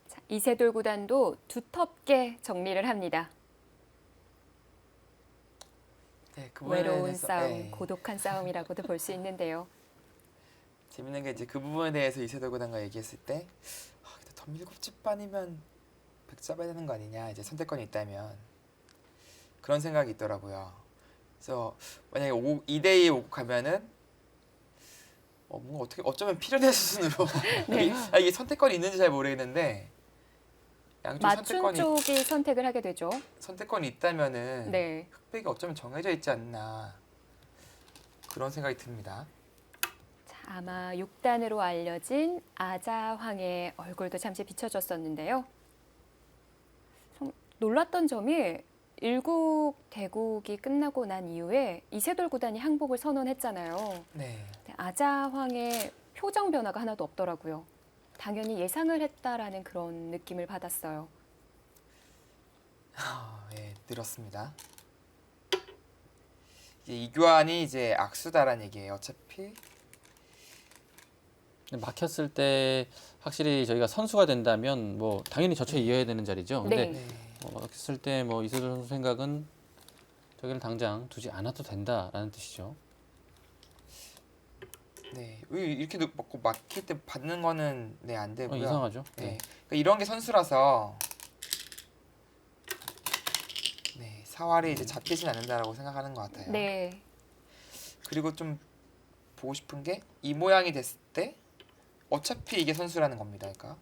자, 이세돌 구단도 두텁게 정리를 합니다. 네, 그 외로운 부분에 대해서, 싸움, 네. 고독한 싸움이라고도 볼 수 있는데요. 재밌는 게 이제 그 부분에 대해서 이세돌 구단과 얘기했을 때 근데 덤 7집 반이면 100 잡아야 되는 거 아니냐 이제 선택권이 있다면 그런 생각이 있더라고요. 그래서 만약에 2대2 오고 가면은 뭔가 어떻게 어쩌면 필연의 수순으로 네. 이게 선택권이 있는지 잘 모르겠는데 양쪽 맞춘 쪽이 선택을 하게 되죠. 선택권이 있다면은 네. 흑백이 어쩌면 정해져 있지 않나 그런 생각이 듭니다. 자, 아마 6단으로 알려진 아자황의 얼굴도 잠시 비춰졌었는데요. 놀랐던 점이 일국 대국이 끝나고 난 이후에 이세돌 구단이 항복을 선언했잖아요. 네. 아자황의 표정 변화가 하나도 없더라고요. 당연히 예상을 했다라는 그런 느낌을 받았어요. 예, 늘었습니다. 이제 이 교환이 이제 악수다라는 얘기예요. 어차피 막혔을 때 확실히 저희가 선수가 된다면 뭐 당연히 저처에 이어야 되는 자리죠. 근데 네. 막혔을 때 뭐 이세돌 선수 생각은 저기를 당장 두지 않아도 된다라는 뜻이죠. 네, 이렇게 먹고 막힐 때 받는 거는 네, 안 되고요. 이상하죠. 네. 네. 그러니까 이런 게 선수라서 네, 사활이 이제 잡히진 않는다라고 생각하는 것 같아요. 네. 그리고 좀 보고 싶은 게 이 모양이 됐을 때 어차피 이게 선수라는 겁니다. 그러니까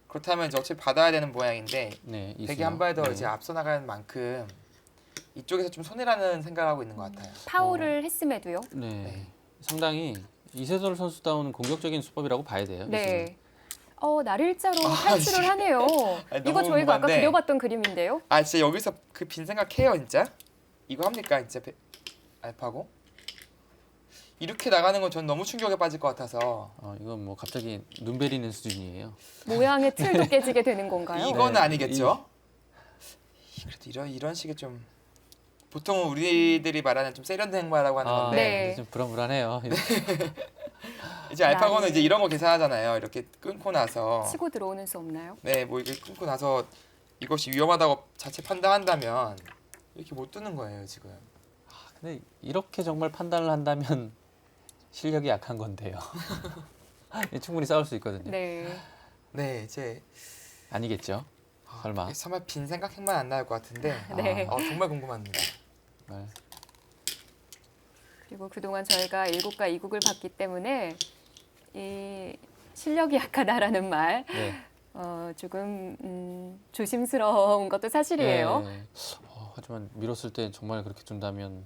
그렇다면 이제 어차피 받아야 되는 모양인데 네, 백이 한 발 더 네. 이제 앞서 나가는 만큼 이쪽에서 좀 손해라는 생각을 하고 있는 것 같아요. 파울을 했음에도요. 네. 네. 상당히 이세돌 선수다운 공격적인 수법이라고 봐야 돼요. 이 네. 날일자로 아, 탈출을 하네요. 아니, 이거 너무 저희가 아까 궁금한데. 그려봤던 그림인데요. 아 진짜 여기서 그 빈 생각해요 진짜? 이거 합니까 진짜 알파고? 이렇게 나가는 건 전 너무 충격에 빠질 것 같아서 이건 뭐 갑자기 눈 베리는 수준이에요. 모양의 틀도 깨지게 되는 건가요? 이거는 네, 아니겠죠? 그래도 이런 식의 좀 보통은 우리들이 말하는 좀 세련된 행마라고 하는 건데 네. 좀 불안불안해요. 이제 알파고는 나를- 이제 이런 거 계산하잖아요. 이렇게 끊고 나서 치고 들어오는 수 없나요? 네, 뭐 이게 끊고 나서 이것이 위험하다고 자체 판단한다면 이렇게 못 뜨는 거예요 지금. 근데 이렇게 정말 판단을 한다면 실력이 약한 건데요. 충분히 싸울 수 있거든요. 네. 네, 이제 아니겠죠? 설마. 정말 빈 생각만 안 나올 것 같은데 네. 정말 궁금합니다. 정말. 그리고 그동안 저희가 1국과 2국을 봤기 때문에 이 실력이 약하다라는 말 네. 조금 조심스러운 것도 사실이에요. 네. 하지만 밀었을 때 정말 그렇게 둔다면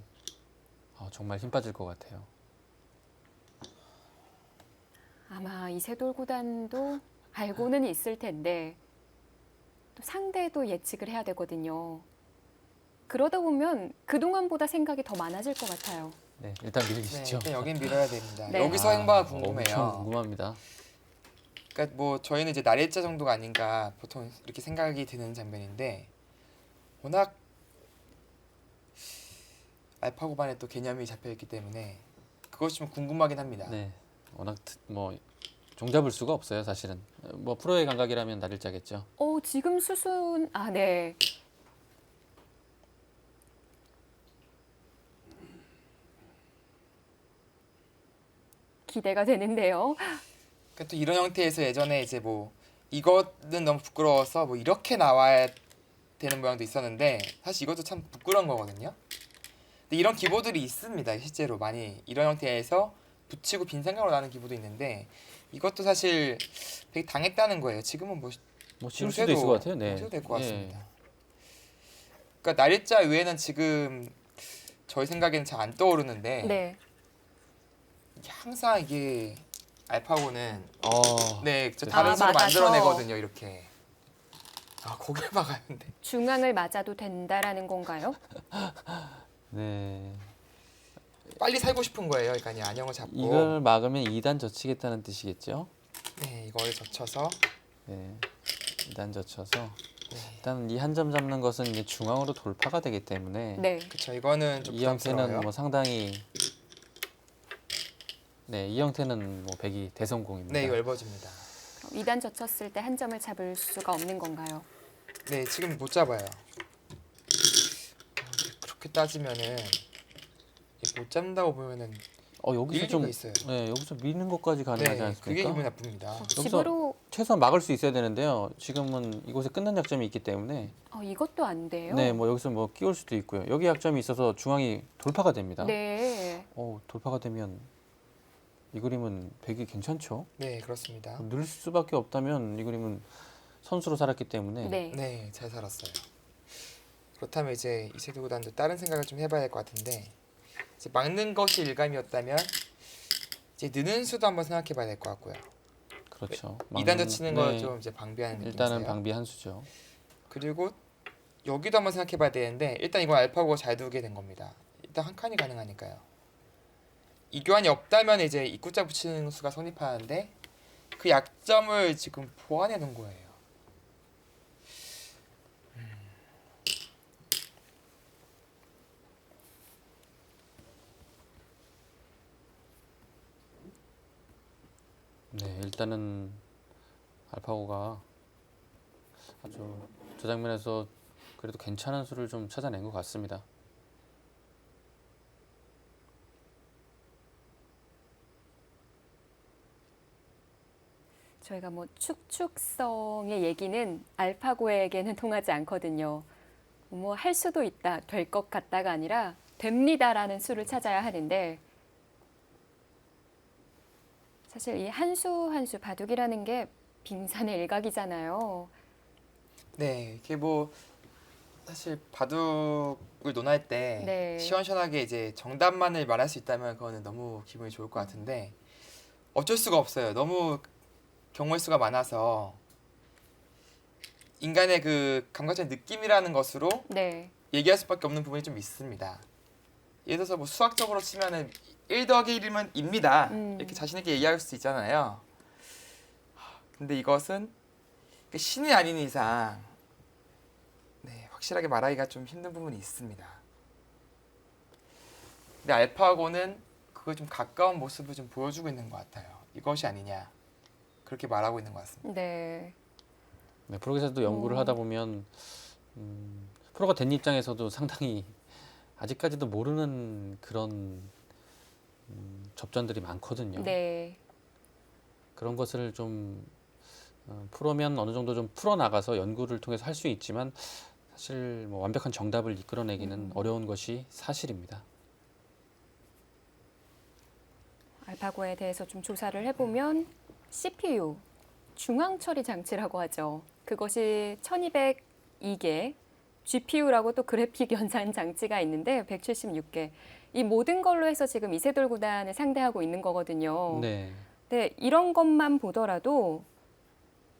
정말 힘 빠질 것 같아요. 아마 이세돌 구단도 알고는 있을 텐데 또 상대도 예측을 해야 되거든요. 그러다 보면 그동안보다 생각이 더 많아질 것 같아요. 네, 일단 네, 밀리시죠. 일단 여긴 밀어야 됩니다. 네. 여기서 행보가 궁금해요. 엄청 궁금합니다. 그러니까 뭐 저희는 이제 날일자 정도가 아닌가 보통 이렇게 생각이 드는 장면인데 워낙 알파고반에 또 개념이 잡혀 있기 때문에 그것이 좀 궁금하긴 합니다. 네, 워낙 뭐 종잡을 수가 없어요, 사실은. 뭐 프로의 감각이라면 날일자겠죠. 지금 수순 네. 기대가 되는데요. 그러니까 또 이런 형태에서 예전에 이제 뭐 이거는 너무 부끄러워서 뭐 이렇게 나와야 되는 모양도 있었는데 사실 이것도 참 부끄러운 거거든요. 근데 이런 기보들이 있습니다. 실제로 많이 이런 형태에서 붙이고 빈 생각으로 나는 기보도 있는데 이것도 사실 되게 당했다는 거예요. 지금은 뭐 쉬울 수도 있을 것 같아요. 네. 쉬도 될 것 예. 같습니다. 그러니까 날일자 외에는 지금 저희 생각에는 잘 안 떠오르는데 네. 항상 이게 알파고는 네, 저 아, 다른 수로 맞아서. 만들어내거든요. 이렇게 고개 막았는데 중앙을 맞아도 된다라는 건가요? 네. 빨리 살고 싶은 거예요. 그러니까 그냥 안형을 잡고 이걸 막으면 2단 젖히겠다는 뜻이겠죠? 네, 이거를 젖혀서 네. 2단 젖혀서 네. 일단 이 한 점 잡는 것은 이제 중앙으로 돌파가 되기 때문에 네. 그렇죠. 이거는 좀 이 형태는 부담스러워요. 뭐 상당히 이 형태는 뭐 백이 대성공입니다. 네, 이거 넓어집니다. 2단 젖혔을 때 한 점을 잡을 수가 없는 건가요? 네, 지금 못 잡아요. 그렇게 따지면은 못 잡는다고 보면은 여기서 일리가 좀 있어요. 여기서 미는 것까지 가능하지 네, 않습니까? 그게 기분 나쁩니다. 집으로 최소한 막을 수 있어야 되는데요. 지금은 이곳에 끝난 약점이 있기 때문에 이것도 안 돼요. 네, 뭐 여기서 뭐 끼울 수도 있고요. 여기 약점이 있어서 중앙이 돌파가 됩니다. 네. 돌파가 되면 이 그림은 백이 괜찮죠? 네, 그렇습니다. 늘 수밖에 없다면 이 그림은 선수로 살았기 때문에 네. 네, 잘 살았어요. 그렇다면 이제 이세돌 구단도 다른 생각을 좀 해봐야 될 것 같은데 이제 막는 것이 일감이었다면 이제 느는 수도 한번 생각해봐야 될 것 같고요. 그렇죠. 2단 젖히는 거 네, 좀 이제 방비하는 일단은 느낌이세요? 방비 한 수죠. 그리고 여기도 한번 생각해 봐야 되는데 일단 이건 알파고가 잘 두게 된 겁니다. 일단 한 칸이 가능하니까요. 이 교환이 없다면 이제 입구자 붙이는 수가 성립하는데 그 약점을 지금 보완해 놓은 거예요. 네, 일단은 알파고가 아주 저 장면에서 그래도 괜찮은 수를 좀 찾아낸 것 같습니다. 저희가 뭐 축축성의 얘기는 알파고에게는 통하지 않거든요. 뭐 할 수도 있다, 될 것 같다가 아니라 됩니다라는 수를 찾아야 하는데 사실 이 한 수 한 수 바둑이라는 게 빙산의 일각이잖아요. 네, 이게 뭐 사실 바둑을 논할 때 네. 시원시원하게 이제 정답만을 말할 수 있다면 그거는 너무 기분이 좋을 것 같은데 어쩔 수가 없어요. 너무 경우의 수가 많아서 인간의 그 감각적인 느낌이라는 것으로 네. 얘기할 수밖에 없는 부분이 좀 있습니다. 예를 들어서 뭐 수학적으로 치면은 1 더하기 1이면 입니다. 이렇게 자신 있게 얘기할 수 있잖아요. 근데 이것은 신이 아닌 이상 네, 확실하게 말하기가 좀 힘든 부분이 있습니다. 근데 알파고는 그걸 좀 가까운 모습을 좀 보여주고 있는 것 같아요. 이것이 아니냐 그렇게 말하고 있는 것 같습니다. 네. 네, 프로기사도 연구를 하다 보면 프로가 된 입장에서도 상당히 아직까지도 모르는 그런 접전들이 많거든요. 네. 그런 것을 좀 프로면 어느 정도 좀 풀어나가서 연구를 통해서 할 수 있지만 사실 뭐 완벽한 정답을 이끌어내기는 어려운 것이 사실입니다. 알파고에 대해서 좀 조사를 해보면 CPU, 중앙처리 장치라고 하죠. 그것이 1202개, GPU라고 또 그래픽 연산 장치가 있는데 176개. 이 모든 걸로 해서 지금 이세돌 구단을 상대하고 있는 거거든요. 네. 네, 이런 것만 보더라도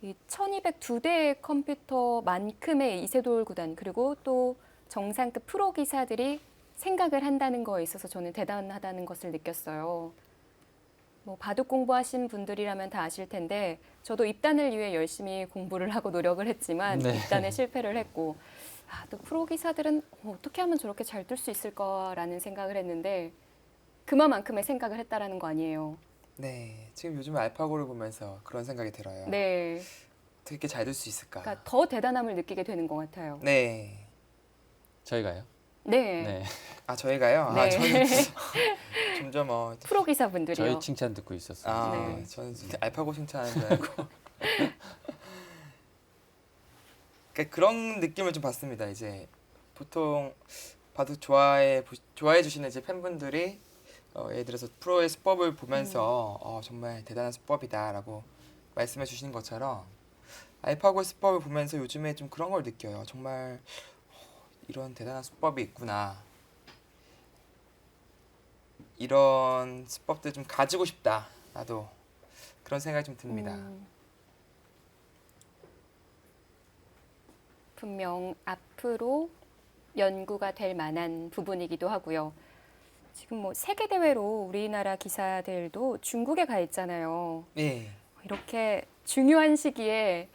이 1202대의 컴퓨터만큼의 이세돌 구단 그리고 또 정상급 프로 기사들이 생각을 한다는 거에 있어서 저는 대단하다는 것을 느꼈어요. 뭐 바둑 공부하신 분들이라면 다 아실 텐데 저도 입단을 위해 열심히 공부를 하고 노력을 했지만 네. 입단에 실패를 했고 또 프로 기사들은 어떻게 하면 저렇게 잘 뜰 수 있을까라는 생각을 했는데 그만큼의 생각을 했다라는 거 아니에요. 네, 지금 요즘 알파고를 보면서 그런 생각이 들어요. 네, 어떻게 이렇게 잘 될 수 있을까? 그러니까 더 대단함을 느끼게 되는 것 같아요. 네. 저희가요? 네, 네. 아 저희가요? 네. 아 저는 점점 프로 기사분들이요. 저희 칭찬 듣고 있었어요. 아 네. 저는 진짜 알파고 칭찬하는 줄 알고. 그러니까 그런 느낌을 좀 받습니다. 이제 보통 바둑 좋아해 주시는 이제 팬분들이 예를 들어서 프로의 수법을 보면서 정말 대단한 수법이다라고 말씀해 주시는 것처럼 알파고의 수법을 보면서 요즘에 좀 그런 걸 느껴요. 정말 이런 대단한 수법이 있구나. 이런 수법들 좀 가지고 싶다. 나도 그런 생각이 좀 듭니다. 분명 앞으로 연구가 될 만한 부분이기도 하고요. 지금 뭐 세계 대회로 우리나라 기사들도 중국에 가 있잖아요. 네. 이렇게 중요한 시기에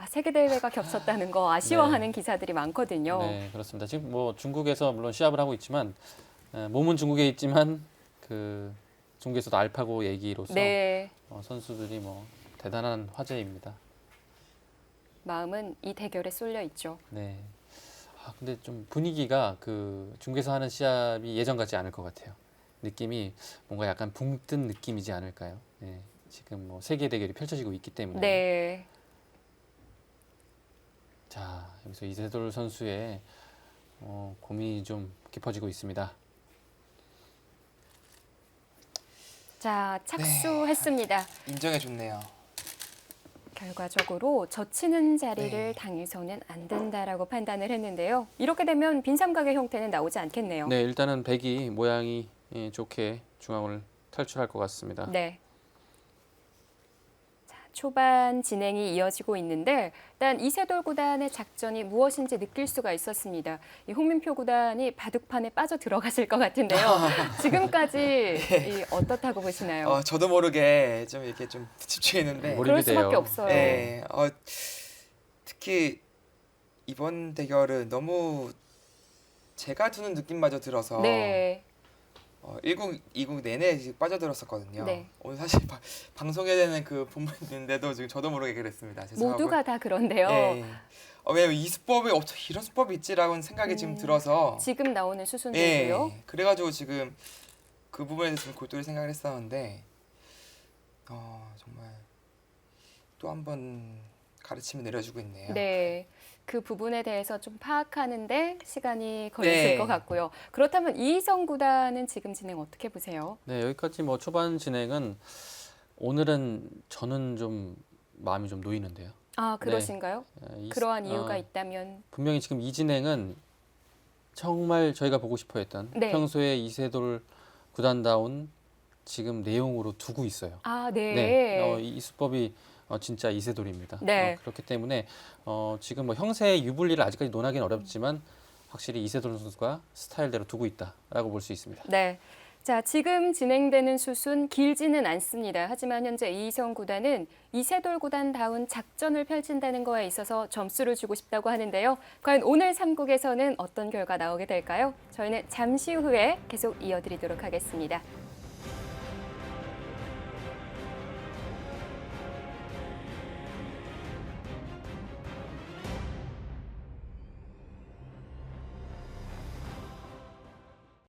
세계 대회가 겹쳤다는 거 아쉬워하는 기사들이 많거든요. 네, 그렇습니다. 지금 뭐 중국에서 물론 시합을 하고 있지만 몸은 중국에 있지만 그 중국에서도 알파고 얘기로서 네, 선수들이 뭐 대단한 화제입니다. 마음은 이 대결에 쏠려 있죠. 네. 근데 좀 분위기가 그 중국에서 하는 시합이 예전 같지 않을 것 같아요. 느낌이 뭔가 약간 붕 뜬 느낌이지 않을까요? 네. 지금 뭐 세계 대결이 펼쳐지고 있기 때문에. 네, 자, 여기서 이세돌 선수의 고민이 좀 깊어지고 있습니다. 자 착수했습니다. 인정해 줬네요. 결과적으로 젖히는 자리를 네. 당해서는 안 된다라고 판단을 했는데요. 이렇게 되면 빈삼각의 형태는 나오지 않겠네요. 네, 일단은 백이 모양이 좋게 중앙을 탈출할 것 같습니다. 네. 자, 초반 진행이 이어지고 있는데 일단 이세돌 구단의 작전이 무엇인지 느낄 수가 있었습니다. 이 홍민표 구단이 바둑판에 빠져 들어가실 것 같은데요. 지금까지 어떻다고 보시나요? 저도 모르게 좀 이렇게 좀 집중했는데 몰입이 그럴 수밖에 돼요. 없어요. 네, 특히 이번 대결은 너무 제가 두는 느낌마저 들어서 네. 1국, 2국 내내 지금 빠져들었었거든요. 네. 오늘 사실 방송해야 되는 그 본문인데도 지금 저도 모르게 그랬습니다. 죄송하고요. 모두가 다 그런데요. 예. 왜냐면 이 수법이 이런 수법이 있지라는 생각이 지금 들어서 지금 나오는 수순도고요. 예. 그래가지고 지금 그 부분에 대해서 좀 골똘히 생각을 했었는데 정말 또 한 번 가르침을 내려주고 있네요. 네. 그 부분에 대해서 좀 파악하는데 시간이 걸리실 네. 것 같고요. 그렇다면 이희성 구단은 지금 진행 어떻게 보세요? 네, 여기까지 뭐 초반 진행은 오늘은 저는 좀 마음이 좀 놓이는데요. 아, 그러신가요? 그러한 이유가 어, 있다면 분명히 지금 이 진행은 정말 저희가 보고 싶어 했던 네. 평소에 이세돌 구단다운 지금 내용으로 두고 있어요. 아, 네. 네, 이 수법이 진짜 이세돌입니다. 네. 그렇기 때문에 지금 뭐 형세의 유불리를 아직까지 논하기는 어렵지만 확실히 이세돌 선수가 스타일대로 두고 있다라고 볼 수 있습니다. 네. 자, 지금 진행되는 수순 길지는 않습니다. 하지만 현재 이희성 구단은 이세돌 구단다운 작전을 펼친다는 거에 있어서 점수를 주고 싶다고 하는데요. 과연 오늘 3국에서는 어떤 결과 나오게 될까요? 저희는 잠시 후에 계속 이어드리도록 하겠습니다.